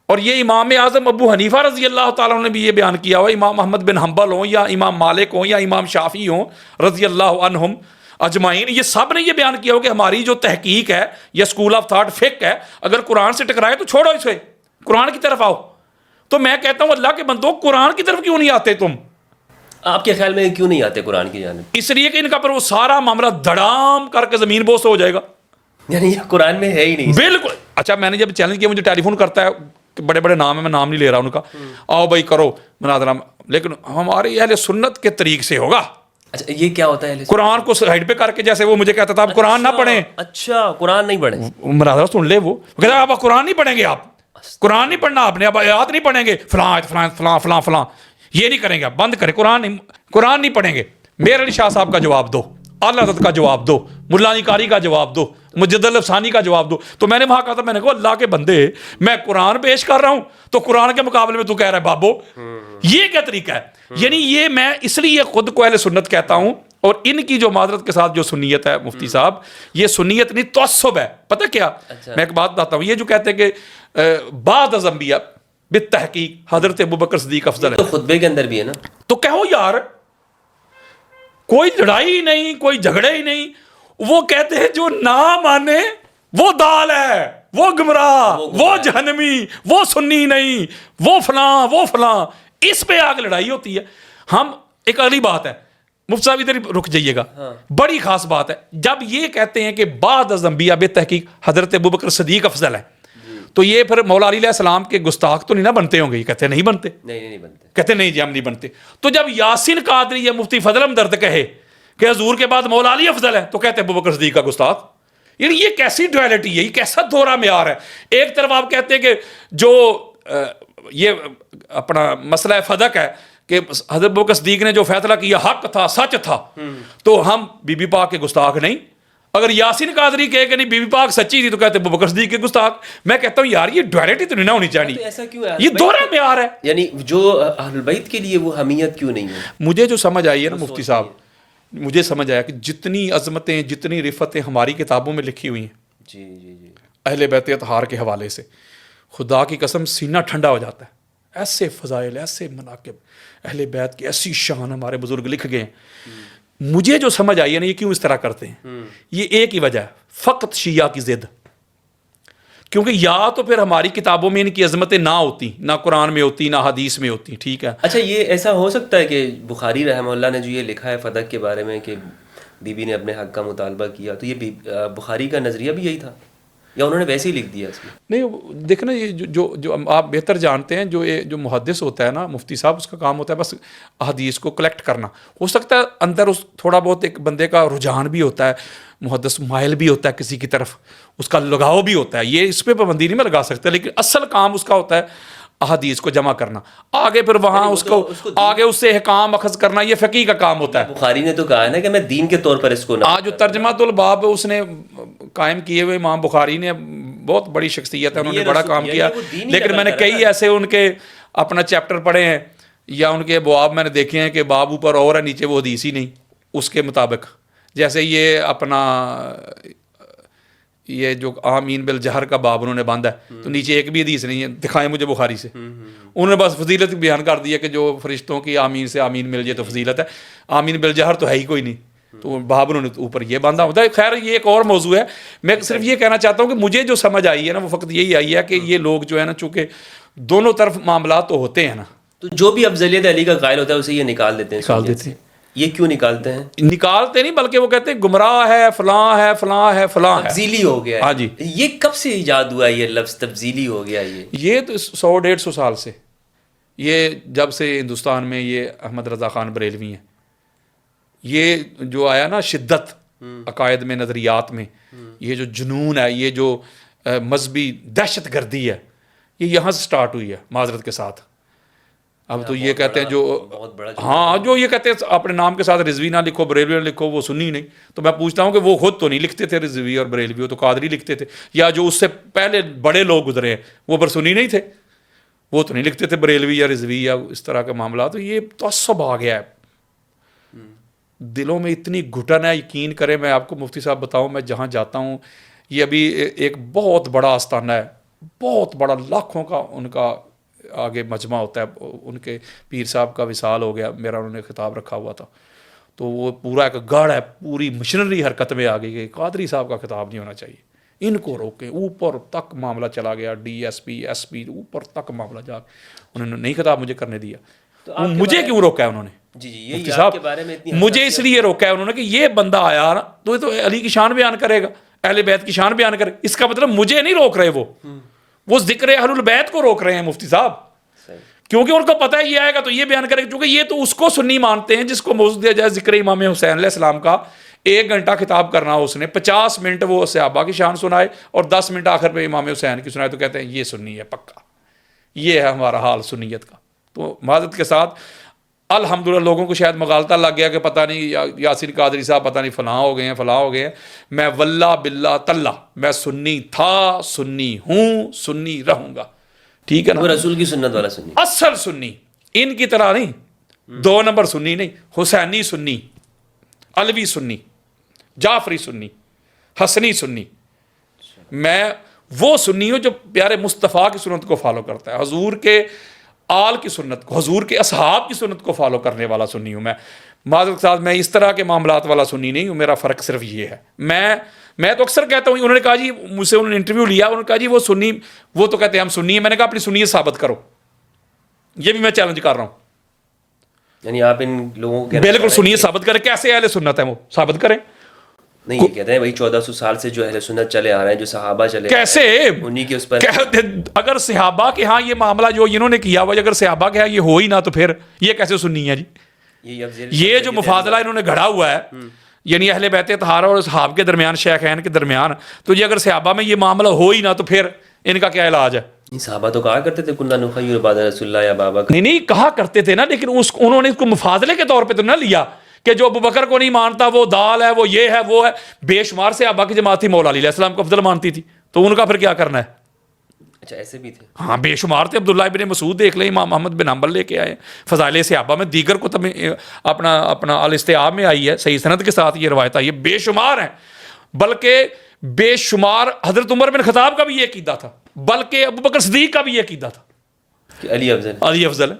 اور یہ امام اعظم ابو حنیفہ رضی اللہ تعالیٰ عنہ نے بھی یہ بیان کیا ہوا, امام احمد بن حنبل ہوں یا امام مالک ہوں یا امام شافعی ہوں رضی اللہ عنہم اجمعین, یہ سب نے یہ بیان کیا ہو کہ ہماری جو تحقیق ہے یا اسکول آف تھاٹ فقہ ہے, اگر قرآن سے ٹکرائے تو چھوڑو اسے, قرآن کی طرف آؤ. تو میں کہتا ہوں اللہ کے بندو, قرآن کی طرف کیوں نہیں آتے تم؟ آپ کے خیال میں کیوں نہیں آتے قرآن کی جانب؟ اس لیے کہ ان کا پر وہ سارا معاملہ دھڑام کر کے زمین بوس ہو جائے گا, یعنی یہ قرآن میں ہے ہی نہیں. بالکل. اچھا میں نے جب چیلنج کیا, مجھے ٹیلی فون کرتا ہے, بڑے بڑے نام ہیں, میں نام نہیں لے رہا ان کا, آؤ بھائی کرو مناظرہ, لیکن ہمارے اہل سنت کے طریق سے ہوگا. اچھا یہ کیا ہوتا ہے؟ قرآن کو سائڈ پہ کر کے, جیسے وہ مجھے کہتا تھا آپ قرآن نہ پڑھیں. اچھا قرآن نہیں پڑھیں, مناظرہ سن لے, وہ کہتا ہے آپ قرآن نہیں پڑھیں گے, آپ قرآن نہیں پڑھنا, آپ نے اب آیات نہیں پڑھیں گے, فلاں فلاں فلاں فلاں فلاں. یہ نہیں کریں گے آپ، بند کریں، قرآن نہیں پڑھیں گے، میر علی شاہ صاحب کا جواب دو، اعلیٰ حضرت کا جواب دو، ملا علی قاری کا جواب دو، مجد الافسانی کا جواب دو. تو میں نے وہاں کہا تھا، میں نے کہا اللہ کے بندے، میں قرآن پیش کر رہا ہوں تو قرآن کے مقابلے میں تو کہہ رہا ہے بابو، یہ کیا طریقہ ہے؟ یعنی یہ میں اس لیے خود کو اہل سنت کہتا ہوں، اور ان کی جو معذرت کے ساتھ جو سنیت ہے مفتی صاحب، یہ سنیت نہیں تعصب ہے. پتہ کیا، میں ایک بات بتاتا ہوں، یہ جو کہتے ہیں کہ بعد از انبیاء بالتحقیق حضرت ابوبکر صدیق افضل ہے، تو خطبے کے اندر بھی ہے نا. تو کہو یار کوئی لڑائی ہی نہیں، کوئی جھگڑے ہی نہیں. وہ کہتے ہیں جو نہ مانے وہ دال ہے، وہ گمراہ، وہ جہنمی، وہ سنی نہیں، وہ فلاں. اس پہ آگ لڑائی ہوتی ہے. ہم ایک اگلی بات ہے، مفتی صاحب ادھر رک جائیے گا، بڑی خاص بات ہے. جب یہ کہتے ہیں کہ بعد از انبیاء بالتحقیق حضرت ابوبکر صدیق افضل ہے، تو یہ پھر مولا علی علیہ السلام کے گستاخ تو نہیں نہ بنتے ہوں گے؟ یہ کہتے ہیں نہیں بنتے، نہیں بنتے، کہتے نہیں جی ہم نہیں بنتے. تو جب یاسین قادری یا مفتی فضل ہمدرد کہے کہ حضور کے بعد مولا علی افضل ہے، تو کہتے ہیں ابوبکر صدیق کا گستاخ. یعنی یہ کیسی ڈویلٹی ہے، یہ کیسا دورہ معیار ہے؟ ایک طرف آپ کہتے ہیں کہ جو یہ اپنا مسئلہ فدق ہے کہ حضرت ابوبکر صدیق نے جو فیصلہ کیا حق تھا، سچ تھا، تو ہم بی بی پاک کے گستاخ نہیں. اگر یاسین قادری کہے کہ نہیں بی بی پاک سچی تھی، تو کہتے ہیں ابوبکر صدیق کے گستاخ. میں کہتا ہوں یار یہ ڈویلٹی تو نہیں نہ ہونی چاہیے، ایسا کیوں ہے؟ یہ دورہ معیار ہے. یعنی جو اہل البیت کے لیے وہ حمیت کیوں نہیں ہے؟ مجھے جو سمجھ آئی ہے نا مفتی صاحب، مجھے سمجھ آیا کہ جتنی عظمتیں، جتنی رفتیں ہماری کتابوں میں لکھی ہوئی ہیں جی جی جی اہل بیت اطہار کے حوالے سے، خدا کی قسم سینہ ٹھنڈا ہو جاتا ہے. ایسے فضائل، ایسے مناقب، اہل بیت کی ایسی شان ہمارے بزرگ لکھ گئے ہیں. مجھے جو سمجھ آئی ہے نا، یہ کیوں اس طرح کرتے ہیں، یہ ایک ہی وجہ ہے، فقط شیعہ کی ضد. کیونکہ یا تو پھر ہماری کتابوں میں ان کی عظمتیں نہ ہوتی، نہ قرآن میں ہوتی، نہ حدیث میں ہوتی. ٹھیک ہے، اچھا یہ ایسا ہو سکتا ہے کہ بخاری رحمہ اللہ نے جو یہ لکھا ہے فدق کے بارے میں کہ بی بی نے اپنے حق کا مطالبہ کیا، تو یہ بخاری کا نظریہ بھی یہی تھا یا انہوں نے ویسے ہی لکھ دیا اس میں؟ نہیں دیکھنا، یہ جو آپ بہتر جانتے ہیں، جو محدث ہوتا ہے نا مفتی صاحب، اس کا کام ہوتا ہے بس احادیث کو کلیکٹ کرنا. ہو سکتا ہے اندر اس تھوڑا بہت ایک بندے کا رجحان بھی ہوتا ہے، محدث مائل بھی ہوتا ہے کسی کی طرف، اس کا لگاؤ بھی ہوتا ہے، یہ اس پہ پابندی نہیں میں لگا سکتا، لیکن اصل کام اس کا ہوتا ہے احادیث کو جمع کرنا، آگے پھر وہاں اس کو آگے اس سے احکام اخذ کرنا، یہ فقیہ کا کام ہوتا ہے. بخاری نے تو کہا ہے نا کہ میں دین کے طور پر اس کو آج جو ترجمہ الباب اس نے قائم کیے ہوئے امام بخاری نے، بہت بڑی شخصیت ہے، انہوں نے بڑا کام کیا. لیکن میں نے کئی ایسے ان کے اپنا چیپٹر پڑھے ہیں یا ان کے ابواب میں نے دیکھے ہیں کہ باب اوپر اور ہے، نیچے وہ حدیث ہی نہیں اس کے مطابق. جیسے یہ اپنا یہ جو آمین بالجہر کا باب انہوں نے باندھا ہے، تو نیچے ایک بھی حدیث نہیں ہے، دکھائیں مجھے بخاری سے. انہوں نے بس فضیلت بیان کر دیا کہ جو فرشتوں کی آمین سے آمین مل جائے تو فضیلت ہے، آمین بالجہر تو ہے ہی کوئی نہیں، تو باب انہوں نے اوپر یہ باندھا ہوتا ہے. خیر یہ ایک اور موضوع ہے. میں صرف یہ کہنا چاہتا ہوں کہ مجھے جو سمجھ آئی ہے نا، وہ فقط یہی آئی ہے کہ یہ لوگ جو ہے نا، چونکہ دونوں طرف معاملات تو ہوتے ہیں نا، تو جو بھی افضلیت علی کا قائل ہوتا ہے اسے یہ نکال دیتے ہیں. نکال دیتے ہیں. یہ کیوں نکالتے ہیں؟ نکالتے نہیں، بلکہ وہ کہتے ہیں گمراہ ہے، فلاں ہے، فلاں ہے، فلاں ہے، تبذیلی ہو گیا. ہاں جی. یہ کب سے ایجاد ہوا یہ لفظ تبذیلی ہو گیا؟ یہ تو 100-150 سال سے، یہ جب سے ہندوستان میں یہ احمد رضا خان بریلوی ہیں، یہ جو آیا نا شدت عقائد میں، نظریات میں، یہ جو جنون ہے، یہ جو مذہبی دہشت گردی ہے، یہ یہاں سے سٹارٹ ہوئی ہے معذرت کے ساتھ. اب تو یہ کہتے ہیں جو ہاں جو یہ کہتے ہیں اپنے نام کے ساتھ رضوی نہ لکھو، بریلوی نہ لکھو، وہ سنی نہیں. تو میں پوچھتا ہوں کہ وہ خود تو نہیں لکھتے تھے رضوی اور بریلوی، وہ تو قادری لکھتے تھے، یا جو اس سے پہلے بڑے لوگ گزرے ہیں وہ پر سنی نہیں تھے، وہ تو نہیں لکھتے تھے بریلوی یا رضوی یا اس طرح کے معاملات. تو یہ تعصب آ گیا ہے دلوں میں، اتنی گھٹن ہے. یقین کریں، میں آپ کو مفتی صاحب بتاؤں، میں جہاں جاتا ہوں، یہ ابھی ایک بہت بڑا آستانہ ہے، بہت بڑا، لاکھوں کا ان کا آگے مجمع ہوتا ہے. ان کے پیر صاحب کا وصال ہو گیا، میرا انہوں نے خطاب رکھا ہوا تھا، تو وہ پورا ایک گڑھ ہے، پوری مشنری حرکت میں آ گئی کہ قادری صاحب کا خطاب نہیں ہونا چاہیے، ان کو روکیں. اوپر تک معاملہ چلا گیا، D S P, S P, اوپر تک معاملہ جا، انہوں نے نہیں خطاب مجھے کرنے دیا. مجھے کیوں روکا ہے انہوں نے؟ مفتی صاحب مجھے اس لیے روکا ہے انہوں نے کہ یہ بندہ آیا نا، تو یہ تو علی کی شان بیان کرے گا، اہل بیت کی شان بیان کرے. اس کا مطلب مجھے نہیں روک رہے، وہ ذکر اہل البیت کو روک رہے ہیں مفتی صاحب، کیونکہ ان کو پتہ ہے یہ آئے گا تو یہ بیان کرے گا. کیونکہ یہ تو اس کو سنی مانتے ہیں جس کو موضوع دیا جائے ذکر امام حسین علیہ السلام کا، 1 گھنٹہ خطاب کرنا ہو اس نے، 50 منٹ وہ صحابہ کی شان سنائے اور 10 منٹ آخر پہ امام حسین کی سنائے، تو کہتے ہیں یہ سنی ہے پکا، یہ ہے ہمارا حال سنیت کا. تو معذرت کے ساتھ الحمدللہ لوگوں کو شاید مغالطہ لگ گیا کہ پتہ نہیں یاسین قادری صاحب پتہ نہیں فلاں ہو گئے ہیں. میں واللہ باللہ تاللہ میں سنی تھا، سنی ہوں، سنی رہوں گا. ٹھیک ہے نا. وہ رسول کی سنت والا سنی. اصل سنی، ان کی طرح نہیں، 2 نمبر سنی نہیں. حسینی سنی، علوی سنی، جعفری سنی، حسنی سنی. میں وہ سنی ہوں جو پیارے مصطفیٰ کی سنت کو فالو کرتا ہے، حضور کے آل کی سنت کو، حضور کے اصحاب کی سنت کو فالو کرنے والا سنی ہوں. میں معذرت کے ساتھ میں اس طرح کے معاملات والا سنی نہیں ہوں. میرا فرق صرف یہ ہے. میں تو اکثر کہتا ہوں، انہوں نے کہا جی مجھ سے انہوں نے انٹرویو لیا، انہوں نے کہا جی وہ سنی، وہ تو کہتے ہیں ہم سنی ہیں. میں نے کہا اپنی سنیت ثابت کرو. یہ بھی میں چیلنج کر رہا ہوں. یعنی آپ ان لوگوں کو بالکل سنیت ثابت کریں. کیسے اہل سنت ہیں وہ ثابت کریں. نہیں، یہ کہتے ہیں وہی 1400 سال سے جو اہل سنت چلے آ رہے ہیں، جو صحابہ چلے کیسے انہی کے اس پر. اگر صحابہ کے ہاں یہ معاملہ جو انہوں نے کیا ہوا، اگر صحابہ کے ہاں یہ ہو ہی نہ تو پھر یہ کیسے سنی ہے جی. یہ جو مفاضلہ انہوں نے گھڑا ہوا ہے، یعنی اہل بیت طہارہ اور اصحاب کے درمیان، شیخین کے درمیان، تو یہ اگر صحابہ میں یہ معاملہ ہو ہی نہ تو پھر ان کا کیا علاج ہے. صحابہ تو کہا کرتے تھے کننا نخیر بعد رسول اللہ یا بابا. نہیں کہا کرتے تھے نا، لیکن انہوں نے اس کو مفاضلے کے طور پہ تو نہ لیا کہ جو ابوبکر کو نہیں مانتا وہ دال ہے، وہ یہ ہے، وہ ہے. بے شمار صحابہ کی جماعت تھی مولا علی علیہ السلام کو افضل مانتی تھی، تو ان کا پھر کیا کرنا ہے. اچھا ایسے بھی تھے. ہاں بے شمار تھے. عبداللہ ابن مسعود دیکھ لیں، امام محمد بن حنبل لے کے آئے فضائل صحابہ میں، دیگر کتب میں اپنا الاستیاب میں آئی ہے، صحیح سند کے ساتھ یہ روایت آئی ہے. بے شمار ہیں، بلکہ بے شمار. حضرت عمر بن خطاب کا بھی یہ عقیدہ تھا، بلکہ ابوبکر صدیق کا بھی یہ عقیدہ تھا کہ علی افضل ہے.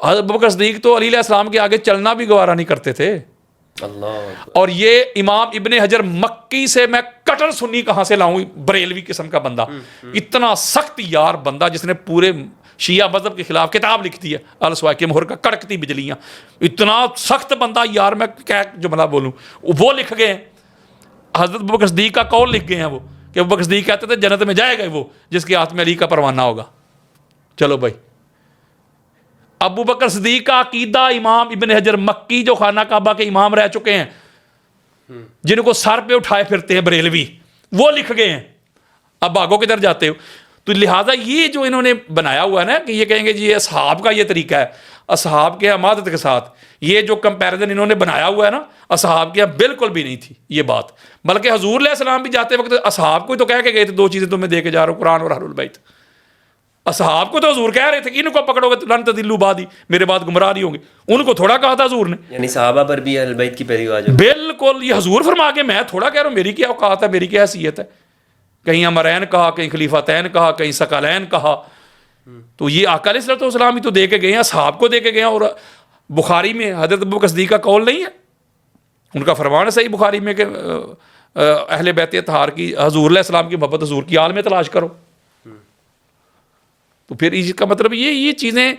حضرت ابوبکر صدیق تو علی علیہ السلام کے آگے چلنا بھی گوارا نہیں کرتے تھے. اللہ. اور یہ امام ابن حجر مکی سے میں کٹر سنی کہاں سے لاؤں، بریلوی قسم کا بندہ، اتنا سخت یار بندہ جس نے پورے شیعہ مذہب کے خلاف کتاب لکھ دی ہے، السواق مہر کا کڑکتی بجلیاں. اتنا سخت بندہ یار، میں کیا جملہ بولوں. وہ لکھ گئے ہیں، حضرت ابوبکر صدیق کا قول لکھ گئے ہیں وہ، کہ ابوبکر صدیق کہتے تھے جنت میں جائے گا وہ جس کے ہاتھ میں علی کا پروانہ ہوگا. چلو بھائی، ابوبکر صدیق کا عقیدہ امام ابن حجر مکی جو خانہ کعبہ کے امام رہ چکے ہیں، جن کو سر پہ اٹھائے پھرتے ہیں بریلوی، وہ لکھ گئے ہیں. اب بھاگو کدھر جاتے ہو. تو لہٰذا یہ جو انہوں نے بنایا ہوا ہے نا کہ یہ کہیں گے جی اصحاب کا یہ طریقہ ہے، اصحاب کے عمادت کے ساتھ یہ جو کمپیریزن انہوں نے بنایا ہوا ہے نا، اصحاب کے بالکل بھی نہیں تھی یہ بات. بلکہ حضور علیہ السلام بھی جاتے وقت اصحاب کو ہی تو کہہ کے گئے تھے 2 چیزیں تمہیں دے کے جا رہا ہوں، قرآن اور اہل البیت. اصحاب کو تو حضور کہہ رہے تھے کہ ان کو پکڑو گے لن تضلوا بعدی، میرے بعد گمراہ نہیں ہوں گے. ان کو تھوڑا کہا تھا حضور نے. یعنی صحابہ پر بھی اہل بیت کی پیروی واجب. بالکل، یہ حضور فرما کے میں تھوڑا کہہ رہا ہوں میری کیا اوقات ہے، میری کیا حیثیت ہے. کہیں امرین کہا، کہیں خلیفتین کہا، کہیں ثقلین کہا. تو یہ آقا علیہ الصلوۃ والسلام ہی تو دے کے گئے ہیں، اصحاب کو دے کے گئے ہیں. اور بخاری میں حضرت ابوبکر صدیق کا قول نہیں ہے، ان کا فرمان ہے صحیح بخاری میں کہ اہل بیت طہار کی، حضور علیہ السلام کی محبت حضور کی آل میں تلاش کرو. تو پھر اس کا مطلب یہ چیزیں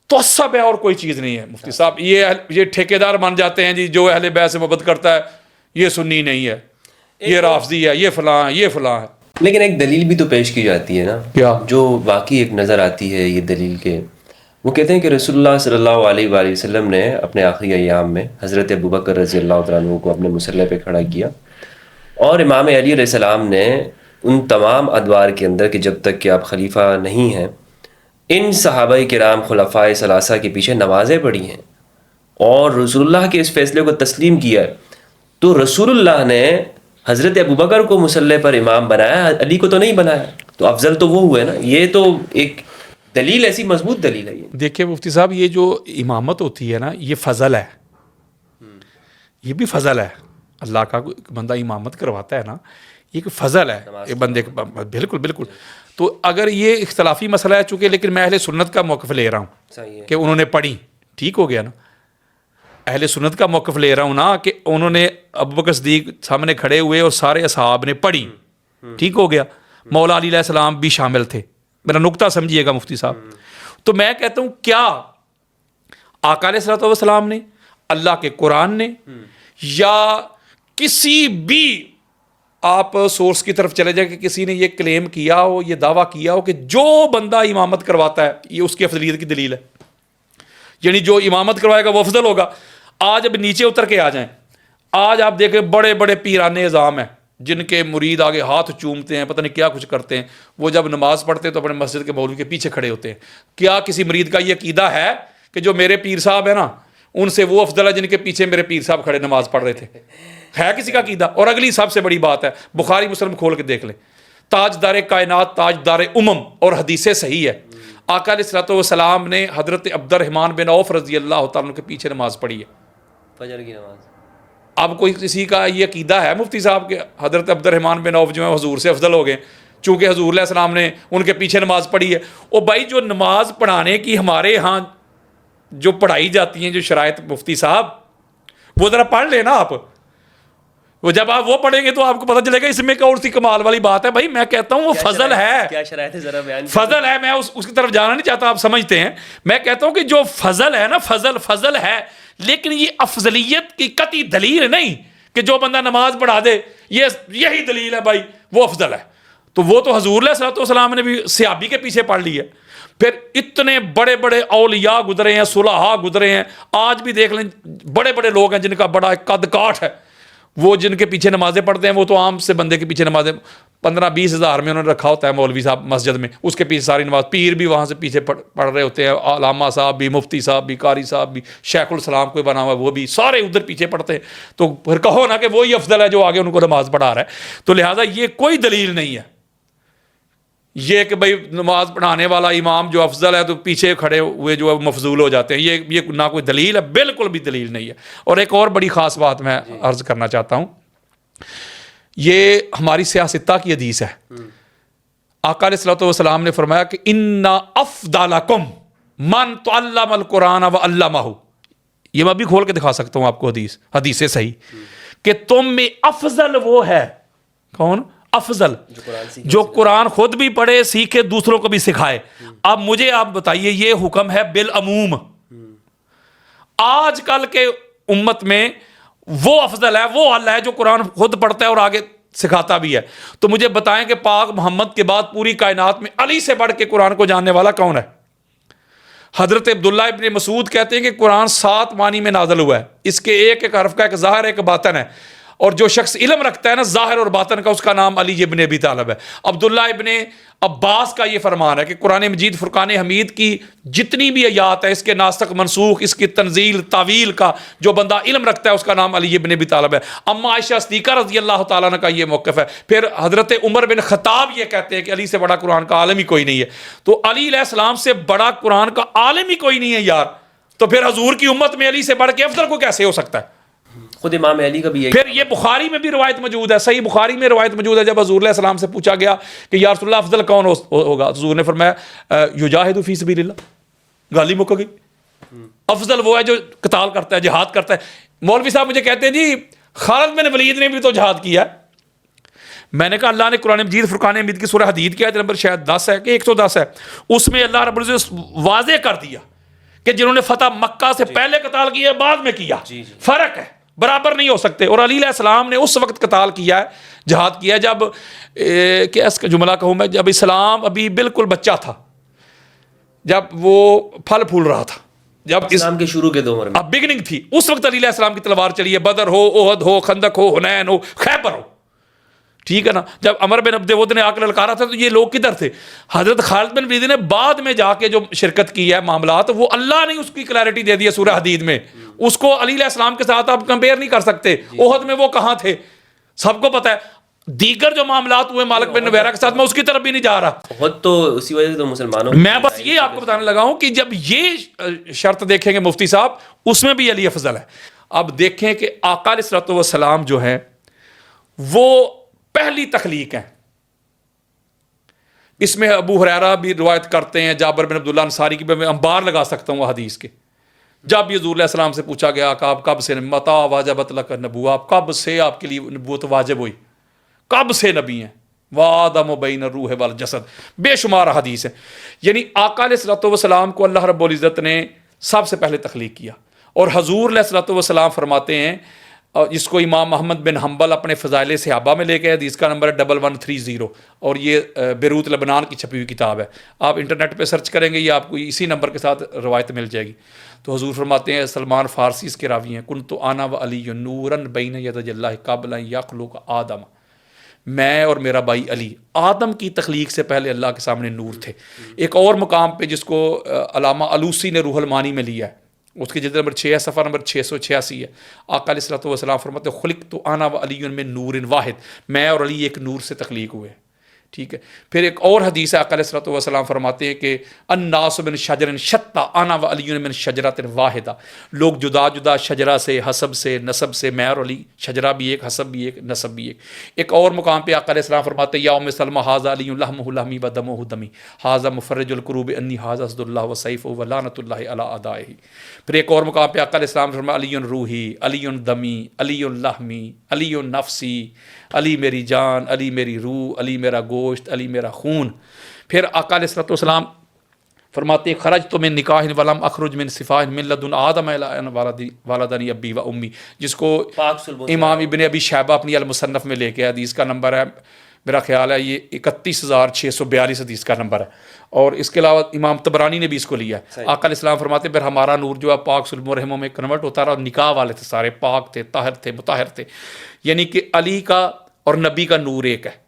توسب ہے اور کوئی چیز نہیں ہے. مفتی صاحب یہ ٹھیکیدار بن جاتے ہیں جی، جو اہل بیت سے محبت کرتا ہے یہ سنی نہیں ہے، یہ رافضی ہے، یہ فلاں ہے، یہ فلاں ہے. لیکن ایک دلیل بھی تو پیش کی جاتی ہے نا، کیا؟ جو واقعی ایک نظر آتی ہے یہ دلیل کے، وہ کہتے ہیں کہ رسول اللہ صلی اللہ علیہ وآلہ وسلم نے اپنے آخری ایام میں حضرت ابوبکر رضی اللہ تعالیٰ عنہ کو اپنے مصلی پہ کھڑا کیا، اور امام علی علیہ السلام نے ان تمام ادوار کے اندر کہ جب تک کہ آپ خلیفہ نہیں ہیں، ان صحابہ کرام خلفائے ثلاثہ کے پیچھے نمازیں پڑھی ہیں اور رسول اللہ کے اس فیصلے کو تسلیم کیا ہے. تو رسول اللہ نے حضرت ابوبکر کو مصلی پر امام بنایا، علی کو تو نہیں بنایا. تو افضل تو وہ ہوئے نا. یہ تو ایک دلیل، ایسی مضبوط دلیل ہے. یہ دیکھیں مفتی صاحب، یہ جو امامت ہوتی ہے نا، یہ فضل ہے، یہ بھی فضل ہے. اللہ کا بندہ امامت کرواتا ہے نا، یہ ایک فضل ہے ایک بندے کا. بالکل بالکل. تو اگر یہ اختلافی مسئلہ ہے چونکہ، لیکن میں اہل سنت کا موقف لے رہا ہوں کہ انہوں نے پڑھی، ٹھیک ہو گیا نا. اہل سنت کا موقف لے رہا ہوں نا کہ انہوں نے ابوبکر صدیق سامنے کھڑے ہوئے اور سارے اصحاب نے پڑھی، ٹھیک ہو گیا. مولا علی علیہ السلام بھی شامل تھے. میرا نقطہ سمجھیے گا مفتی صاحب. تو میں کہتا ہوں کیا آقا علیہ الصلوۃ والسلام نے، اللہ کے قرآن نے، یا کسی بھی آپ سورس کی طرف چلے جائیں کہ کسی نے یہ کلیم کیا ہو، یہ دعویٰ کیا ہو کہ جو بندہ امامت کرواتا ہے یہ اس کی افضلیت کی دلیل ہے، یعنی جو امامت کروائے گا وہ افضل ہوگا. آج اب نیچے اتر کے آ جائیں، آج آپ دیکھیں بڑے بڑے پیرانے نظام ہیں جن کے مرید آگے ہاتھ چومتے ہیں، پتہ نہیں کیا کچھ کرتے ہیں. وہ جب نماز پڑھتے ہیں تو اپنے مسجد کے مولوی کے پیچھے کھڑے ہوتے ہیں. کیا کسی مرید کا یہ عقیدہ ہے کہ جو میرے پیر صاحب ہیں نا ان سے وہ افضل ہے جن کے پیچھے میرے پیر صاحب کھڑے نماز پڑھ رہے تھے؟ ہے کسی کا عقیدہ؟ اور اگلی سب سے بڑی بات ہے، بخاری مسلم کھول کے دیکھ لیں، تاجدار کائنات، تاجدار اور حدیث صحیح ہے، آقا علیہ الصلوۃ والسلام نے حضرت عبد الرحمن بن عوف رضی اللہ تعالیٰ عنہ کے پیچھے نماز پڑھی ہے، فجر کی نماز۔ اب کوئی کسی کا یہ عقیدہ ہے مفتی صاحب کے حضرت عبد الرحمن بن عوف جو ہے حضور سے افضل ہو گئے چونکہ حضور علیہ السلام نے ان کے پیچھے نماز پڑھی ہے؟ او بھائی، جو نماز پڑھانے کی ہمارے ہاں جو پڑھائی جاتی ہیں جو شرائط مفتی صاحب، وہ ذرا پڑھ لیں نا آپ، وہ جب آپ وہ پڑھیں گے تو آپ کو پتہ چلے گا اس میں کون سی کمال والی بات ہے۔ بھائی میں کہتا ہوں وہ فضل ہے، کیا شرائط ہے ذرا بیان فضل ہے، میں اس کی طرف جانا نہیں چاہتا، آپ سمجھتے ہیں، میں کہتا ہوں کہ جو فضل ہے نا، فضل ہے، لیکن یہ افضلیت کی قطعی دلیل نہیں کہ جو بندہ نماز پڑھا دے یہی دلیل ہے بھائی وہ افضل ہے۔ تو وہ تو حضور علیہ الصلوۃ والسلام نے بھی صحابی کے پیچھے پڑھ لی ہے، پھر اتنے بڑے بڑے اولیاء گزرے ہیں، صلحاء گزرے ہیں، آج بھی دیکھ لیں بڑے بڑے لوگ ہیں جن کا بڑا قد کاٹ ہے، وہ جن کے پیچھے نمازیں پڑھتے ہیں، وہ تو عام سے بندے کے پیچھے نمازیں 15-20 ہزار میں انہوں نے رکھا ہوتا ہے مولوی صاحب مسجد میں، اس کے پیچھے ساری نماز، پیر بھی وہاں سے پیچھے پڑھ رہے ہوتے ہیں، علامہ صاحب بھی، مفتی صاحب بھی، قاری صاحب بھی، شیخ الاسلام کوئی بنا ہوا ہے وہ بھی، سارے ادھر پیچھے پڑھتے ہیں، تو پھر کہو نا کہ وہی افضل ہے جو آگے ان کو نماز پڑھا رہا ہے۔ تو لہٰذا یہ کوئی دلیل نہیں ہے یہ کہ بھائی نماز پڑھانے والا امام جو افضل ہے تو پیچھے کھڑے ہوئے جو ہے مفضول ہو جاتے ہیں، یہ نہ کوئی دلیل ہے، بالکل بھی دلیل نہیں ہے۔ اور ایک اور بڑی خاص بات میں عرض کرنا چاہتا ہوں، یہ ہماری سیاستہ کی حدیث ہے، آقا علیہ الصلوۃ والسلام نے فرمایا کہ ان افضلکم من تعلم القرآن وعلمہ، یہ میں بھی کھول کے دکھا سکتا ہوں آپ کو حدیث صحیح، کہ تم میں افضل وہ ہے، کون افضل؟ جو قرآن خود بھی پڑھے، سیکھے، دوسروں کو بھی سکھائے۔ اب مجھے آپ بتائیے، یہ حکم ہے بالعموم، آج کل کے امت میں وہ افضل ہے، وہ اللہ ہے جو قرآن خود پڑھتا ہے اور آگے سکھاتا بھی ہے۔ تو مجھے بتائیں کہ پاک محمد کے بعد پوری کائنات میں علی سے بڑھ کے قرآن کو جاننے والا کون ہے؟ حضرت عبداللہ ابن مسعود کہتے ہیں کہ قرآن 7 معنی میں نازل ہوا ہے، اس کے ایک ایک حرف کا ایک ظاہر ایک باطن ہے، اور جو شخص علم رکھتا ہے نا ظاہر اور باطن کا، اس کا نام علی ابن ابی طالب ہے۔ عبداللہ ابن عباس کا یہ فرمان ہے کہ قرآن مجید فرقان حمید کی جتنی بھی آیات ہے، اس کے ناسخ منسوخ، اس کی تنزیل تعویل کا جو بندہ علم رکھتا ہے اس کا نام علی ابن ابی طالب ہے۔ اما عائشہ صدیقہ رضی اللہ تعالیٰ عنہ کا یہ موقف ہے۔ پھر حضرت عمر بن خطاب یہ کہتے ہیں کہ علی سے بڑا قرآن کا عالم ہی کوئی نہیں ہے۔ تو علی علیہ السلام سے بڑا قرآن کا عالم ہی کوئی نہیں ہے یار، تو پھر حضور کی امت میں علی سے بڑھ کے افضل کو کیسے ہو سکتا ہے؟ خود امام علی کا بھی یہی۔ پھر یہ بخاری میں بھی روایت موجود ہے، صحیح بخاری میں روایت موجود ہے، جب حضور علیہ السلام سے پوچھا گیا کہ یا رسول اللہ افضل کون ہوگا، حضور نے فرمایا یجاہد فی سبیل اللہ، گالی مک گئی، افضل وہ ہے جو قتال کرتا ہے، جہاد کرتا ہے۔ مولوی صاحب مجھے کہتے ہیں جی خالد بن ولید نے بھی تو جہاد کیا ہے۔ میں نے کہا اللہ نے قرآن مجید فرقان حمید کی سورہ حدید کی آیت نمبر شاید 10 ہے کہ 110 ہے، اس میں اللہ رب العزت واضح کر دیا کہ جنہوں نے فتح مکہ سے پہلے قتال کیا بعد میں کیا، فرق ہے، برابر نہیں ہو سکتے۔ اور علی علیہ السلام نے اس وقت قتال کیا ہے، جہاد کیا ہے، جب کہ اس کا جملہ کہوں میں، جب اسلام ابھی بالکل بچہ تھا، جب وہ پھل پھول رہا تھا، جب اسلام کے شروع کے دور میں اب بگننگ تھی، اس وقت علی علیہ السلام کی تلوار چلی ہے، بدر ہو، احد ہو، خندق ہو، حنین ہو، خیبر ہو، ٹھیک ہے نا۔ جب عمر بن عبد ود نے آ کر للکارا تھا تو یہ لوگ کدھر تھے؟ حضرت خالد بن ولید نے بعد میں جا کے جو شرکت کی ہے معاملات، وہ اللہ نے اس کی کلیئرٹی دے دی ہے سورہ حدید میں، اس کو علی علیہ السلام کے ساتھ آپ کمپیئر نہیں کر سکتے۔ احد میں وہ کہاں تھے سب کو پتہ ہے۔ دیگر جو معاملات ہوئے مالک بن نویرہ کے ساتھ، میں اس کی طرف بھی نہیں جا رہا، خود تو اسی وجہ سے تو مسلمانوں، میں بس یہ آپ کو بتانے لگا ہوں کہ جب یہ شرط دیکھیں گے مفتی صاحب، اس میں بھی علی افضل ہے۔ اب دیکھیں کہ آقا علیہ الصلوۃ والسلام جو ہے وہ پہلی تخلیق ہے۔ اس میں ابو ہریرہ بھی روایت کرتے ہیں، جابر بن عبداللہ انصاری کی، میں انبار لگا سکتا ہوں حدیث کے۔ جب یہ حضور علیہ السلام سے پوچھا گیا کہ آپ کب سے متا واجبت لک النبوۃ، آپ کب سے آپ کے لیے نبوت واجب ہوئی، کب سے نبی ہیں، وآدم بین الروح والجسد، بے شمار حدیث ہیں۔ یعنی آقا علیہ الصلوۃ والسلام کو اللہ رب العزت نے سب سے پہلے تخلیق کیا، اور حضور علیہ الصلوۃ والسلام فرماتے ہیں، جس کو امام محمد بن حنبل اپنے فضائل صحابہ میں لے کے، حدیث کا نمبر ہے 1130، اور یہ بیروت لبنان کی چھپی ہوئی کتاب ہے، آپ انٹرنیٹ پہ سرچ کریں گے، یہ آپ کو اسی نمبر کے ساتھ روایت مل جائے گی۔ تو حضور فرماتے ہیں، سلمان فارسی اس کے راوی ہیں، کنت انا و علی نورا بین یدی اللہ قبل ان یخلق آدم، میں اور میرا بھائی علی آدم کی تخلیق سے پہلے اللہ کے سامنے نور تھے. ایک اور مقام پہ جس کو علامہ علوسی نے روح المعانی میں لیا ہے، اس کی جلد نمبر 6 ہے، صفحہ نمبر 686 ہے. آقا علیہ الصلوۃ والسلام فرماتے ہیں خلقت انا وعلی من نور واحد، میں اور علی ایک نور سے تخلیق ہوئے. ٹھیک ہے. پھر ایک اور حدیث ہے، آقا علیہ الصلوۃ والسلام فرماتے ہیں کہ الناس من شجر شتى انا وعلی من شجرۃ واحدہ، لوگ جدا جدا شجرہ سے، حسب سے، نسب سے، میں اور علی شجرہ بھی ایک، حسب بھی ایک، نسب بھی ایک. ایک اور مقام پہ آقا علیہ السلام فرماتے ہیں یا ام سلمہ ھذا علی لحمہ لحمی ودمہ دمی ھذا مفرج الکروب انی ھذا اسد اللہ وسیفہ ولعنۃ اللہ علی اعدائہ. پھر ایک اور مقام پہ آقا علیہ السلام فرمایا علی روحی، علی دمی، علی لحمی، علی نفسی، علی میری جان، علی میری روح، علی میرا گوشت، علی میرا خون. پھر آقا علیہ الصلوۃ والسلام فرماتے خرجت من نکاح ولم اخرج من صفاء من لدن آدم الی ان والدنی ابی و امی، جس کو امام ابن ابی شیبہ اپنی المصنف میں لے کے، حدیث کا نمبر ہے میرا خیال ہے یہ 31642 حدیث کا نمبر ہے. اور اس کے علاوہ امام طبرانی نے بھی اس کو لیا ہے. آقا علیہ السلام فرماتے پھر ہمارا نور جو ہے پاک سلم و رحموں میں کنورٹ ہوتا رہا، اور نکاح والے تھے سارے پاک تھے، طاہر تھے، مطہر تھے. یعنی کہ علی کا اور نبی کا نور ایک ہے.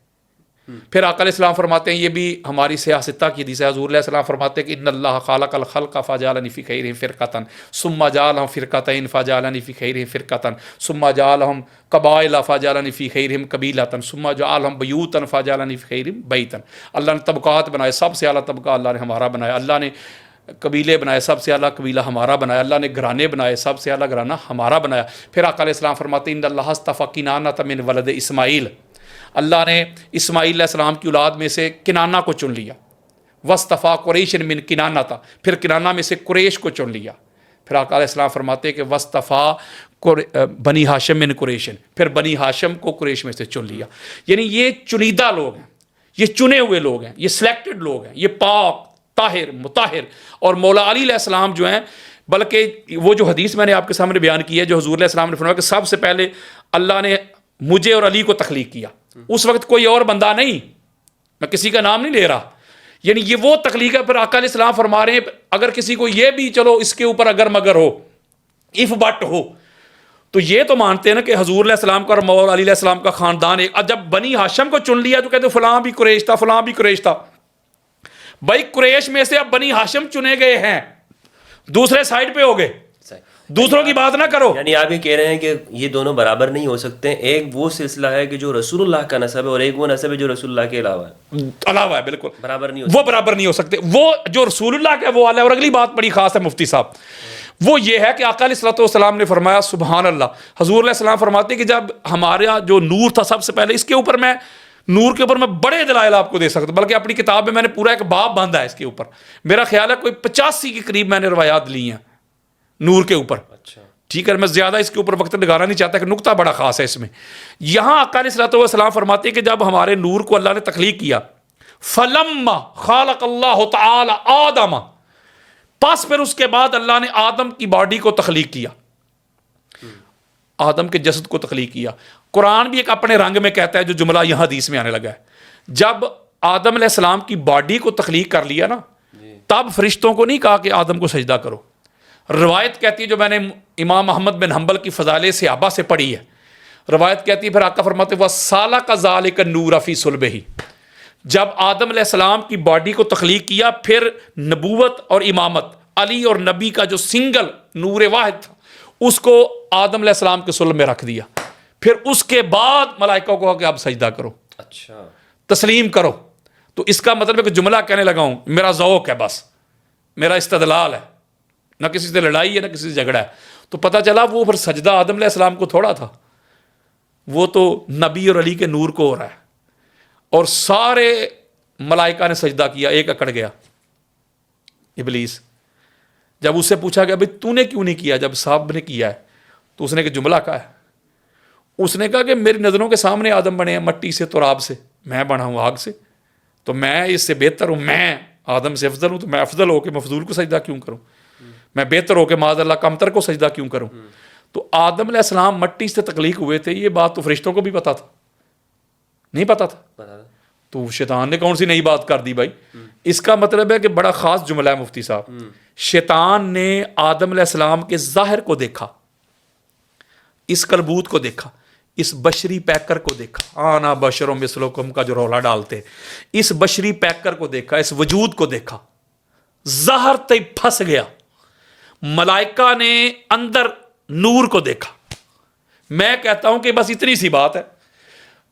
پھر آقا علیہ السلام فرماتے ہیں یہ بھی ہماری سیاستہ کی حدیث ہے، حضور علیہ السلام فرماتے ہیں کہ ان اللہ خالق الخلق فجعلنی فی خیرہم فرقۃ ثم جعلہم فرقتین فجعلنی فی خیرہم فرقۃ ثم جعلہم قبائل فجعلنی فی خیرہم قبیلۃ ثم جعلہم بیوتا فجعلنی فی خیرہم بیتا. اللہ نے طبقات بنائے، سب سے اعلیٰ طبقہ اللہ نے ہمارا بنایا. اللہ نے قبیلے بنائے، سب سے اعلیٰ قبیلہ ہمارا بنایا. اللہ نے گھرانے بنائے، سب سے اعلیٰ گھرانہ ہمارا بنایا. پھر آقا علیہ السلام فرماتے ہیں ان اللہ اصطفیٰ کنانۃ من ولد اسماعیل، اللہ نے اسماعیل علیہ السلام کی اولاد میں سے کنانہ کو چن لیا. واصطفیٰ قریش من کنانہ تھا، پھر کنانہ میں سے قریش کو چن لیا. پھر آقا علیہ السلام فرماتے ہیں کہ واصطفیٰ بنی ہاشم من قریش، پھر بنی ہاشم کو قریش میں سے چن لیا. یعنی یہ چنیدہ لوگ ہیں، یہ چنے ہوئے لوگ ہیں، یہ سلیکٹڈ لوگ ہیں، یہ پاک، طاہر، مطہر. اور مولا علی علیہ السلام جو ہیں، بلکہ وہ جو حدیث میں نے آپ کے سامنے بیان کی ہے جو حضور علیہ السلام نے فرمایا کہ سب سے پہلے اللہ نے مجھے اور علی کو تخلیق کیا. اس وقت کوئی اور بندہ نہیں، میں کسی کا نام نہیں لے رہا، یعنی یہ وہ تخلیق ہے. پھر آقا علیہ السلام فرما رہے ہیں اگر کسی کو یہ بھی چلو اس کے اوپر اگر مگر ہو، اف بٹ ہو، تو یہ تو مانتے ہیں نا کہ حضور علیہ السلام کا اور مولا علی علیہ السلام کا خاندان ایک. جب بنی ہاشم کو چن لیا تو کہتے فلاں بھی قریش تھا، فلاں بھی قریش تھا. بھائی قریش میں سے اب بنی ہاشم چنے گئے ہیں، دوسرے سائڈ پہ ہو گئے، دوسروں کی بات نہ کرو. یعنی آپ یہ کہہ رہے ہیں کہ یہ دونوں برابر نہیں ہو سکتے. ایک وہ سلسلہ ہے کہ جو رسول اللہ کا نسب ہے، اور ایک وہ نسب ہے جو رسول اللہ کے علاوہ ہے. بالکل برابر نہیں وہ برابر نہیں ہو سکتے. وہ جو رسول اللہ کا وہ والا ہے. اور اگلی بات بڑی خاص ہے مفتی صاحب، وہ یہ ہے کہ آقا علیہ الصلوۃ والسلام نے فرمایا سبحان اللہ، حضور علیہ السلام فرماتے ہیں کہ جب ہمارا جو نور تھا سب سے پہلے، اس کے اوپر میں نور کے اوپر میں بڑے دلائل آپ کو دے سکتا ہوں، بلکہ اپنی کتاب میں میں نے پورا ایک باب باندھا ہے اس کے اوپر. میرا خیال ہے کوئی 85 کے قریب میں نے روایات لی ہیں نور کے اوپر. اچھا ٹھیک ہے، میں زیادہ اس کے اوپر وقت لگانا نہیں چاہتا کہ نقطہ بڑا خاص ہے اس میں. یہاں آقا علیہ الصلوۃ والسلام فرماتے ہیں کہ جب ہمارے نور کو اللہ نے تخلیق کیا، فلما خالق اللہ تعالی آدم، پس پھر اس کے بعد اللہ نے آدم کی باڈی کو تخلیق کیا، آدم کے جسد کو تخلیق کیا. قرآن بھی ایک اپنے رنگ میں کہتا ہے جو جملہ یہاں حدیث میں آنے لگا ہے. جب آدم علیہ السلام کی باڈی کو تخلیق کر لیا نا، تب فرشتوں کو نہیں کہا کہ آدم کو سجدہ کرو. روایت کہتی ہے جو میں نے امام احمد بن حنبل کی فضائل صحابہ سے پڑھی ہے، روایت کہتی ہے پھر آقا فرماتے ہیں وَسَالَكَ ذَلِكَ النُّورَ فِي صُلْبِهِ، جب آدم علیہ السلام کی باڈی کو تخلیق کیا، پھر نبوت اور امامت، علی اور نبی کا جو سنگل نور واحد تھا، اس کو آدم علیہ السلام کے صلب میں رکھ دیا. پھر اس کے بعد ملائکہ کو کہا کہ اب سجدہ کرو، اچھا تسلیم کرو. تو اس کا مطلب ہے کہ جملہ کہنے لگا ہوں میرا ذوق ہے، بس میرا استدلال ہے، نہ کسی سے لڑائی ہے نہ کسی سے جھگڑا ہے. تو پتہ چلا وہ پھر سجدہ آدم علیہ السلام کو تھوڑا تھا، وہ تو نبی اور علی کے نور کو ہو رہا ہے. اور سارے ملائکہ نے سجدہ کیا، ایک اکڑ گیا ابلیس. جب اس سے پوچھا گیا بھائی تو نے کیوں نہیں کیا، جب صاحب نے کیا ہے تو اس نے کہ جملہ کہا ہے. اس نے کہا کہ میری نظروں کے سامنے آدم بنے ہیں مٹی سے، تراب سے، میں بنا ہوں آگ سے، تو میں اس سے بہتر ہوں، میں آدم سے افضل ہوں، تو میں افضل ہو کے مفضول کو سجدہ کیوں کروں، میں بہتر ہو کے معاذ اللہ کمتر کو سجدہ کیوں کروں. تو آدم علیہ السلام مٹی سے تخلیق ہوئے تھے، یہ بات تو فرشتوں کو بھی پتا تھا، نہیں پتا تھا. تو شیطان نے کون سی نئی بات کر دی بھائی. اس کا مطلب ہے کہ بڑا خاص جملہ ہے مفتی صاحب. شیطان نے آدم علیہ السلام کے ظاہر کو دیکھا، اس کلبوت کو دیکھا، اس بشری پیکر کو دیکھا، آنا بشروں مثلکم کا جو رولا ڈالتے، اس بشری پیکر کو دیکھا، اس وجود کو دیکھا، ظاہر تے پھنس گیا. ملائکہ نے اندر نور کو دیکھا. میں کہتا ہوں کہ بس اتنی سی بات ہے،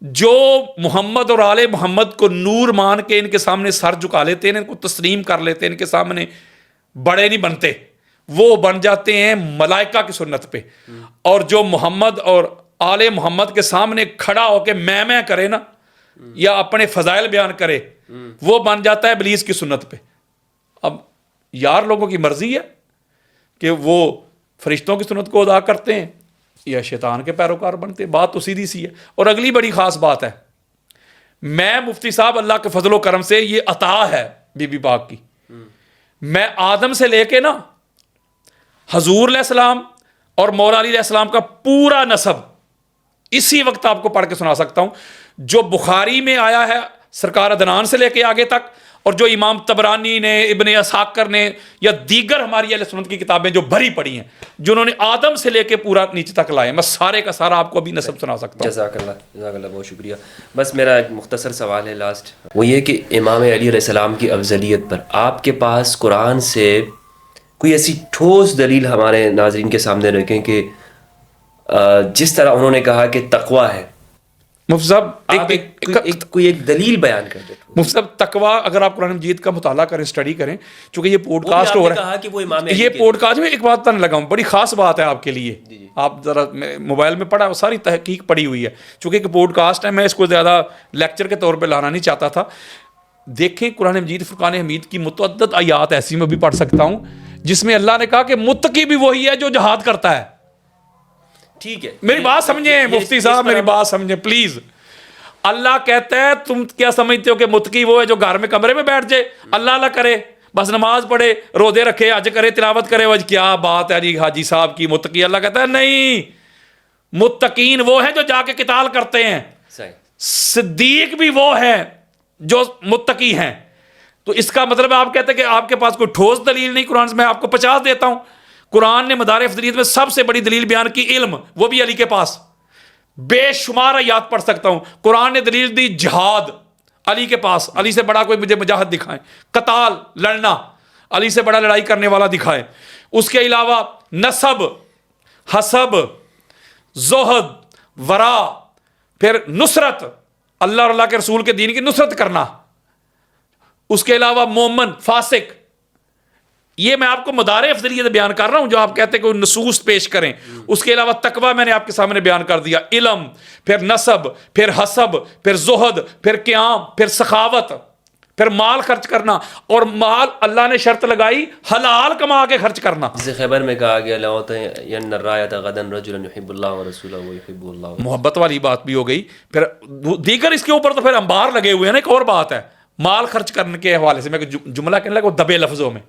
جو محمد اور آل محمد کو نور مان کے ان کے سامنے سر جھکا لیتے ہیں، ان کو تسلیم کر لیتے ہیں، ان کے سامنے بڑے نہیں بنتے، وہ بن جاتے ہیں ملائکہ کی سنت پہ. اور جو محمد اور آل محمد کے سامنے کھڑا ہو کے میں کرے نا، یا اپنے فضائل بیان کرے، وہ بن جاتا ہے ابلیس کی سنت پہ. اب یار لوگوں کی مرضی ہے کہ وہ فرشتوں کی سنت کو ادا کرتے ہیں یا شیطان کے پیروکار بنتے ہیں. بات تو سیدھی سی ہے. اور اگلی بڑی خاص بات ہے، میں مفتی صاحب اللہ کے فضل و کرم سے یہ عطا ہے بی بی پاک کی، میں آدم سے لے کے نا حضور علیہ السلام اور مولا علی علیہ السلام کا پورا نسب اسی وقت آپ کو پڑھ کے سنا سکتا ہوں، جو بخاری میں آیا ہے سرکار عدنان سے لے کے آگے تک، اور جو امام طبرانی نے، ابن اسحاق نے، یا دیگر ہماری اہل سنت کی کتابیں جو بھری پڑی ہیں، جنہوں نے آدم سے لے کے پورا نیچے تک لائے، میں سارے کا سارا آپ کو ابھی نسب سنا سکتا ہوں. جزاک اللہ بہت شکریہ. بس میرا ایک مختصر سوال ہے لاسٹ، وہ یہ کہ امام علی علیہ السلام کی افضلیت پر آپ کے پاس قرآن سے کوئی ایسی ٹھوس دلیل ہمارے ناظرین کے سامنے رکھیں کہ جس طرح انہوں نے کہا کہ تقوی ہے، مفتی صاحب کوئی ایک دلیل بیان کر دیں. مفتی صاحب تقویٰ اگر آپ قرآن مجید کا مطالعہ کریں، اسٹڈی کریں، چونکہ یہ پوڈ کاسٹ ہو رہا ہے، یہ پوڈ کاسٹ میں ایک بات بتانے لگا ہوں، بڑی خاص بات ہے آپ کے لیے. آپ ذرا موبائل میں پڑھا، ساری تحقیق پڑی ہوئی ہے، چونکہ ایک پوڈ کاسٹ ہے، میں اس کو زیادہ لیکچر کے طور پہ لانا نہیں چاہتا تھا. دیکھیں قرآن مجید فرقان حمید کی متعدد آیات ایسی میں بھی پڑھ سکتا ہوں جس میں اللہ نے کہا کہ متقی بھی وہی ہے جو جہاد کرتا ہے. ٹھیک ہے، میری بات سمجھیں مفتی صاحب، میری بات سمجھیں پلیز. اللہ کہتا ہے تم کیا سمجھتے ہو کہ متقی وہ ہے جو گھر میں کمرے میں بیٹھ جائے، اللہ کرے، بس نماز پڑھے، روزے رکھے، حج کرے، تلاوت کرے، وج کیا بات ہے جی حاجی صاحب کی متقی. اللہ کہتا ہے نہیں، متقین وہ ہیں جو جا کے قتال کرتے ہیں. صدیق بھی وہ ہیں جو متقی ہیں. تو اس کا مطلب آپ کہتے ہیں کہ آپ کے پاس کوئی ٹھوس دلیل نہیں قرآن سے. میں آپ کو 50 دیتا ہوں. قرآن نے مدار افضلیت میں سب سے بڑی دلیل بیان کی علم، وہ بھی علی کے پاس. بے شمار آیات پڑھ سکتا ہوں. قرآن نے دلیل دی جہاد، علی کے پاس. علی سے بڑا کوئی مجھے مجاہد دکھائیں. قتال، لڑنا، علی سے بڑا لڑائی کرنے والا دکھائے. اس کے علاوہ نسب، حسب، زہد، ورا، پھر نصرت، اللہ اور اللہ کے رسول کے دین کی نصرت کرنا. اس کے علاوہ مومن، فاسق. یہ میں آپ کو مدار افضلیت بیان کر رہا ہوں جو آپ کہتے ہیں کہ نصوص پیش کریں. اس کے علاوہ تقوی میں نے آپ کے سامنے بیان کر دیا، علم، پھر نسب، پھر حسب، پھر زہد، پھر قیام، پھر سخاوت، پھر مال خرچ کرنا. اور مال اللہ نے شرط لگائی حلال کما کے خرچ کرنا. جسے خیبر میں کہا گیا لَأُعْطِيَنَّ الرَّايَةَ غَدًا رَجُلًا يُحِبُّ اللَّهَ وَرَسُولَهُ وَيُحِبُّهُ اللَّهُ. محبت والی بات بھی ہو گئی. پھر دیگر اس کے اوپر تو پھر انبار لگے ہوئے ہیں. ایک اور بات ہے مال خرچ کرنے کے حوالے سے، میں جملہ کہنے لگا دبے لفظوں میں.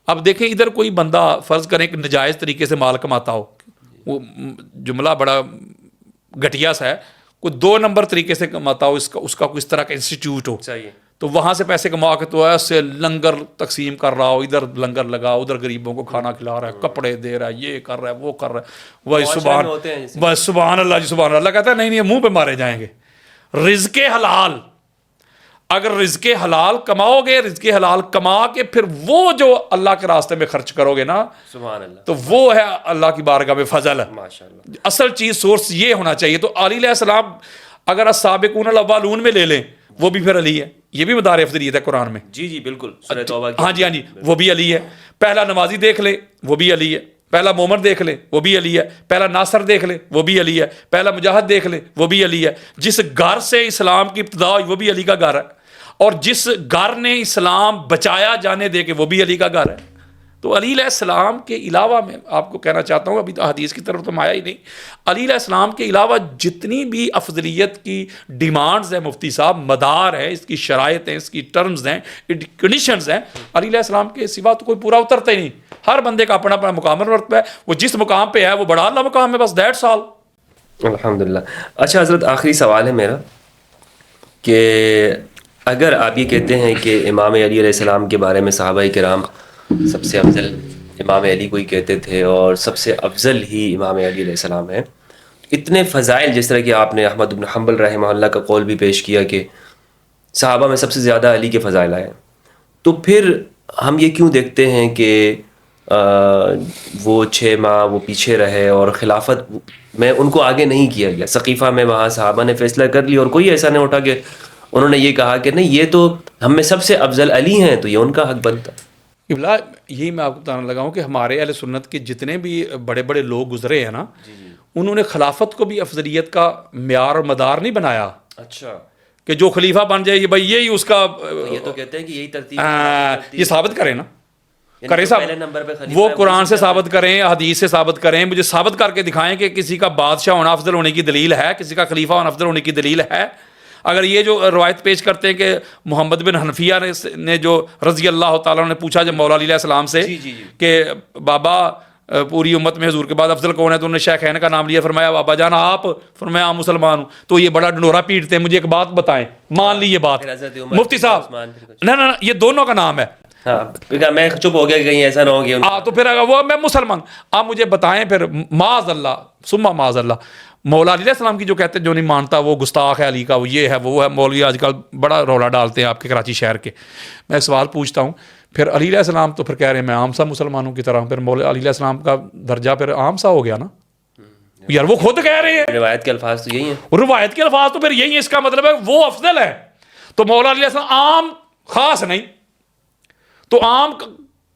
اب دیکھیں ادھر کوئی بندہ فرض کریں کہ نجائز طریقے سے مال کماتا ہو، وہ جملہ بڑا گھٹیا سا ہے، کوئی 2 نمبر طریقے سے کماتا ہو، اس کا کوئی اس طرح کا انسٹیٹیوٹ ہو، تو وہاں سے پیسے کما کے تو ایسے لنگر تقسیم کر رہا ہو، ادھر لنگر لگا، ادھر غریبوں کو کھانا کھلا رہا ہے، کپڑے دے رہا ہے، یہ کر رہا ہے، وہ کر رہا ہے. وہی سبحان اللہ جی سبحان اللہ. کہتا ہے نہیں منہ پہ مارے جائیں گے. رزق حلال، اگر رزق حلال کماؤ گے، رزق حلال کما کے پھر وہ جو اللہ کے راستے میں خرچ کرو گے نا، سبحان اللہ، تو وہ ہے اللہ کی بارگاہ میں فضل. ماشاءاللہ. اصل چیز سورس یہ ہونا چاہیے. تو علی علیہ السلام اگر السابقون الاولون میں لے لیں، وہ بھی پھر علی ہے. یہ بھی مدار افضلیت ہے قرآن میں. جی بالکل، سورہ توبہ کی. ہاں جی وہ بھی علی ہے. پہلا نمازی دیکھ لے، وہ بھی علی ہے. پہلا مومن دیکھ لے، وہ بھی علی ہے. پہلا ناصر دیکھ لے، وہ بھی علی ہے. پہلا مجاہد دیکھ لے، وہ بھی علی ہے. جس گھر سے اسلام کی ابتدا ہوئی وہ بھی علی کا گھر ہے. اور جس گھر نے اسلام بچایا جانے دے کے وہ بھی علی کا گھر ہے. تو علی علیہ السلام کے علاوہ میں آپ کو کہنا چاہتا ہوں، ابھی تو حدیث کی طرف تو میں آیا ہی نہیں، علی علیہ السلام کے علاوہ جتنی بھی افضلیت کی ڈیمانڈز ہیں مفتی صاحب، مدار ہے، اس کی شرائط ہیں، اس کی ٹرمز ہیں، کنڈیشنز ہیں، علی علیہ السلام کے سوا تو کوئی پورا اترتا ہی نہیں. ہر بندے کا اپنا اپنا مقام اور رتبہ ہے. وہ جس مقام پہ ہے وہ بڑا اعلیٰ مقام ہے، بس دیٹس آل. الحمدللہ. اچھا حضرت، آخری سوال ہے میرا کہ اگر آپ یہ کہتے ہیں کہ امام علی علیہ السلام کے بارے میں صحابہ کرام سب سے افضل امام علی کو ہی کہتے تھے اور سب سے افضل ہی امام علی علیہ السلام ہے، اتنے فضائل، جس طرح کہ آپ نے احمد بن حنبل رحمہ اللہ کا قول بھی پیش کیا کہ صحابہ میں سب سے زیادہ علی کے فضائل آئے، تو پھر ہم یہ کیوں دیکھتے ہیں کہ وہ 6 ماہ وہ پیچھے رہے اور خلافت میں ان کو آگے نہیں کیا گیا؟ ثقیفہ میں وہاں صحابہ نے فیصلہ کر لیا اور کوئی ایسا نہیں اٹھا کہ انہوں نے یہ کہا کہ نہیں یہ تو ہم میں سب سے افضل علی ہیں تو یہ ان کا حق بنتا. قبلہ یہی میں آپ کو بتانے لگا ہوں کہ ہمارے اہل سنت کے جتنے بھی بڑے بڑے لوگ گزرے ہیں نا، انہوں نے خلافت کو بھی افضلیت کا معیار اور مدار نہیں بنایا. اچھا، کہ جو خلیفہ بن جائے بھائی یہی اس کا یہ تو کہتے ہیں کہ یہی ترتیب یہ ثابت کریں نا، کریں پہلے صاحب، نمبر پہ خلیفہ وہ ہے، قرآن سے ثابت کریں، حدیث سے ثابت کریں، مجھے ثابت کر کے دکھائیں کہ کسی کا بادشاہ ہونا افضل ہونے کی دلیل ہے، کسی کا خلیفہ ہونا افضل ہونے کی دلیل ہے. اگر یہ جو روایت پیش کرتے ہیں کہ محمد بن حنفیہ نے جو رضی اللہ تعالیٰ نے پوچھا جب مولا علیہ السلام سے کہ بابا پوری امت میں حضور کے بعد افضل کون ہے، تو انہوں نے شیخین کا نام لیا، فرمایا بابا جان آپ، فرمایا عام مسلمان ہوں. تو یہ بڑا ڈنڈورا پیٹتے ہیں، مجھے ایک بات بتائیں، مان لی یہ بات مفتی صاحب، نہ یہ دونوں کا نام ہے. ہاں میں چپ ہو گیا کہ کہیں ایسا نہ ہو گیا. تو پھر اگر وہ میں مسلمان، آپ مجھے بتائیں پھر معاذ اللہ ثم معاذ اللہ مولا علیہ السلام کی جو کہتے ہیں جو نہیں مانتا وہ گستاخ ہے علی کا، وہ یہ ہے وہ ہے. مولوی آج کل بڑا رولا ڈالتے ہیں آپ کے کراچی شہر کے. میں ایک سوال پوچھتا ہوں، پھر علی علیہ السلام تو پھر کہہ رہے ہیں میں عام سا مسلمانوں کی طرح ہوں، پھر مولا علی علیہ السلام کا درجہ پھر عام سا ہو گیا نا یار، وہ خود کہہ رہے ہیں. روایت کے الفاظ تو یہی ہیں، روایت کے الفاظ تو پھر یہی ہے، اس کا مطلب ہے وہ افضل ہے. تو مولا علیہ السلام عام خاص نہیں، تو عام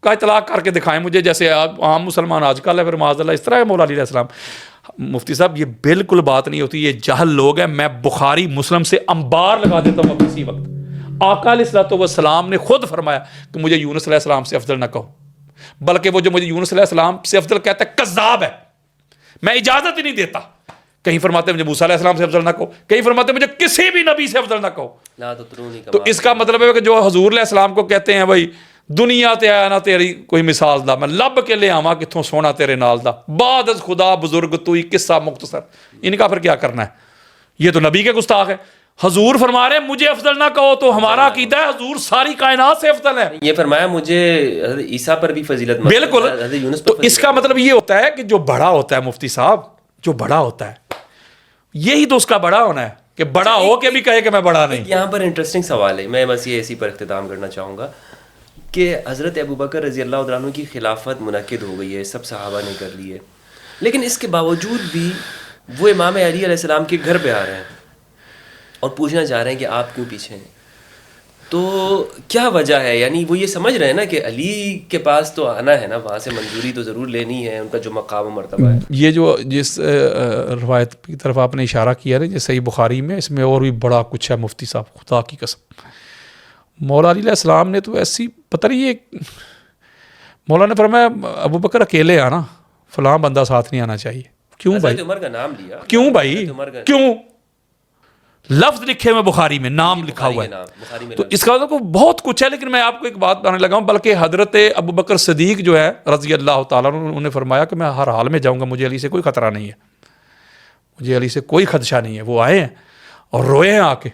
کا اطلاق کر کے دکھائیں مجھے، جیسے عام مسلمان آج کل ہے، پھر معاذ اللہ اس طرح ہے مولا علیہ السلام. مفتی صاحب یہ بالکل بات نہیں ہوتی، یہ جہل لوگ ہیں. میں بخاری مسلم سے انبار لگا دیتا ہوں اب اسی وقت. آقا علیہ الصلوۃ والسلام نے خود فرمایا کہ مجھے یونس علیہ السلام سے افضل نہ کہو، بلکہ وہ جو مجھے یونس علیہ السلام سے افضل کہتا ہے کذاب ہے، میں اجازت ہی نہیں دیتا. کہیں فرماتے مجھے موسیٰ علیہ السلام سے افضل نہ کہو، کہیں فرماتے مجھے کسی بھی نبی سے افضل نہ کہو. تو اس کا مطلب ہے کہ جو حضور علیہ السلام کو کہتے ہیں بھائی دنیا تے آیا نہ تیری کوئی مثال دا، میں لب کے لے آواں کتھوں سونا تیرے نال دا، بعد از خدا بزرگ توئی قصہ مختصر. ان کا پھر کیا کرنا ہے؟ یہ تو نبی کے گستاخ ہے. حضور فرما رہے ہیں مجھے افضل نہ کہو، تو ہمارا عقیدہ ہے حضور ساری کائنات سے افضل ہے. یہ فرمایا مجھے حضرت عیسیٰ پر بھی فضیلت، بالکل. تو اس کا مطلب یہ ہوتا ہے کہ جو بڑا ہوتا ہے مفتی صاحب، جو بڑا ہوتا ہے یہی تو اس کا بڑا ہونا ہے کہ بڑا ہو کے بھی کہے کہ میں بڑا نہیں. یہاں پر انٹرسٹنگ سوال ہے، میں بس یہ اسی پر اختتام کرنا چاہوں گا کہ حضرت ابوبکر رضی اللہ عنہ کی خلافت منعقد ہو گئی ہے، سب صحابہ نے کر لی ہے، لیکن اس کے باوجود بھی وہ امام علی علیہ السلام کے گھر پہ آ رہے ہیں اور پوچھنا چاہ رہے ہیں کہ آپ کیوں پیچھے ہیں. تو کیا وجہ ہے؟ یعنی وہ یہ سمجھ رہے ہیں نا کہ علی کے پاس تو آنا ہے نا، وہاں سے منظوری تو ضرور لینی ہے، ان کا جو مقام و مرتبہ ہے. یہ جو جس روایت کی طرف آپ نے اشارہ کیا نا جیسے صحیح بخاری میں، اس میں اور بھی بڑا کچھ ہے مفتی صاحب، خدا کی قسم. مولا علی علیہ السلام نے تو ایسی پتہ نہیں، یہ مولا نے فرمایا ابو بکر اکیلے آنا، فلاں بندہ ساتھ نہیں آنا چاہیے. کیوں بھائی؟ عمر کا نام لیا. کیوں بھائی؟ کیوں؟ لفظ لکھے میں بخاری میں، نام لکھا ہوا ہے. تو اس کا مطلب بہت کچھ ہے، لیکن میں آپ کو ایک بات بتانے لگا ہوں. بلکہ حضرت ابو بکر صدیق جو ہے رضی اللہ تعالیٰ عنہ، انہوں نے فرمایا کہ میں ہر حال میں جاؤں گا، مجھے علی سے کوئی خطرہ نہیں ہے، مجھے علی سے کوئی خدشہ نہیں ہے. وہ آئے ہیں اور روئے ہیں آ کے،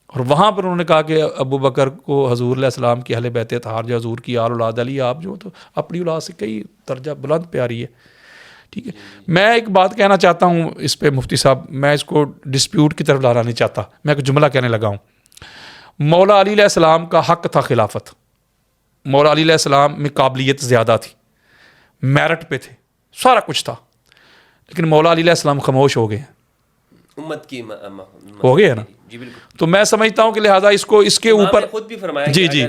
اور وہاں پر انہوں نے کہا کہ ابو بکر کو حضور علیہ السلام کی اہل بیت اطہار جو حضور کی آل اولاد علی، آپ جو تو اپنی اولاد سے کئی درجہ بلند پیاری ہے. ٹھیک ہے، میں ایک بات کہنا چاہتا ہوں اس پہ مفتی صاحب، میں اس کو ڈسپیوٹ کی طرف لانا نہیں چاہتا، میں ایک جملہ کہنے لگا ہوں. مولا علی علیہ السلام کا حق تھا خلافت، مولا علی علیہ السلام میں قابلیت زیادہ تھی، میرٹ پہ تھے، سارا کچھ تھا، لیکن مولا علی علیہ السلام خاموش ہو گئے، امت کی ہو گئے نا. جی بالکل. تو میں سمجھتا ہوں کہ لہٰذا اس کو اس کے اوپر خود بھی فرمایا جی جی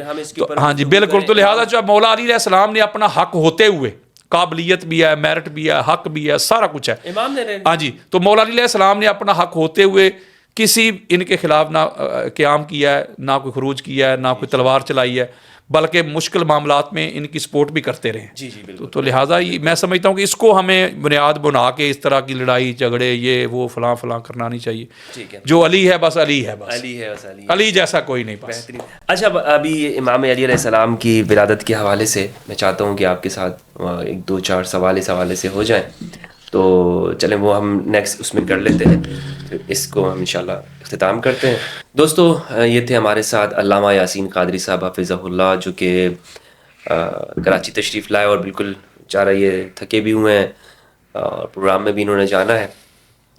ہاں جی بالکل. تو لہٰذا جو مولا علی علیہ السلام نے اپنا حق ہوتے ہوئے، قابلیت بھی ہے، میرٹ بھی ہے، حق بھی ہے، سارا کچھ ہے امام نے، ہاں جی. تو مولا علی علیہ السلام نے اپنا حق ہوتے ہوئے کسی ان کے خلاف نہ قیام کیا ہے، نہ کوئی خروج کیا ہے، نہ کوئی تلوار چلائی ہے، بلکہ مشکل معاملات میں ان کی سپورٹ بھی کرتے رہے. جی جی بالکل. تو لہٰذا میں سمجھتا ہوں کہ اس کو ہمیں بنیاد بنا کے اس طرح کی لڑائی جھگڑے یہ وہ فلاں فلاں کرنا نہیں چاہیے. ٹھیک ہے، جو علی ہے بس علی ہے، بس علی ہے، بس علی، علی جیسا کوئی نہیں. بس بہترین. اچھا ابھی امام علی علیہ السلام کی ولادت کے حوالے سے میں چاہتا ہوں کہ آپ کے ساتھ ایک دو چار سوال اس حوالے سے ہو جائیں، تو چلیں وہ ہم نیکسٹ اس میں کر لیتے ہیں، پھر اس کو ہم انشاءاللہ اختتام کرتے ہیں. دوستو یہ تھے ہمارے ساتھ علامہ یاسین قادری صاحب حفظہ اللہ، جو کہ کراچی تشریف لائے اور بالکل چارہ یہ تھکے بھی ہوئے ہیں اور پروگرام میں بھی انہوں نے جانا ہے.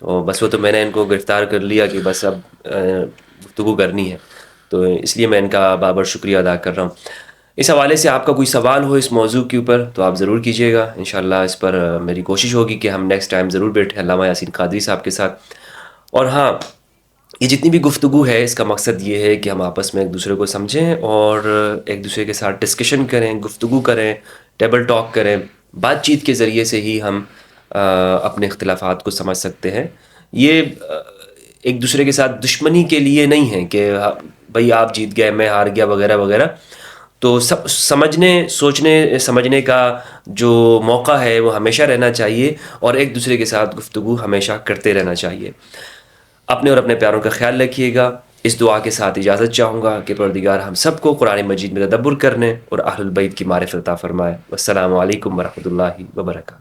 تو بس وہ تو میں نے ان کو گرفتار کر لیا کہ بس اب گفتگو کرنی ہے، تو اس لیے میں ان کا بابر شکریہ ادا کر رہا ہوں۔ اس حوالے سے آپ کا کوئی سوال ہو اس موضوع کے اوپر تو آپ ضرور کیجیے گا، انشاءاللہ اس پر میری کوشش ہوگی کہ ہم نیکسٹ ٹائم ضرور بیٹھیں علامہ یاسین قادری صاحب کے ساتھ۔ اور ہاں، یہ جتنی بھی گفتگو ہے اس کا مقصد یہ ہے کہ ہم آپس میں ایک دوسرے کو سمجھیں اور ایک دوسرے کے ساتھ ڈسکشن کریں، گفتگو کریں، ٹیبل ٹاک کریں۔ بات چیت کے ذریعے سے ہی ہم اپنے اختلافات کو سمجھ سکتے ہیں۔ یہ ایک دوسرے کے ساتھ دشمنی کے لیے نہیں ہے کہ بھئی آپ جیت گئے میں ہار گیا وغیرہ وغیرہ۔ تو سمجھنے، سوچنے سمجھنے کا جو موقع ہے وہ ہمیشہ رہنا چاہیے، اور ایک دوسرے کے ساتھ گفتگو ہمیشہ کرتے رہنا چاہیے۔ اپنے اور اپنے پیاروں کا خیال رکھیے گا۔ اس دعا کے ساتھ اجازت چاہوں گا کہ پروردگار ہم سب کو قرآن مجید میں تدبر کرنے اور اہل البیت کی معرفت عطا فرمائے۔ والسلام علیکم ورحمۃ اللہ وبرکاتہ۔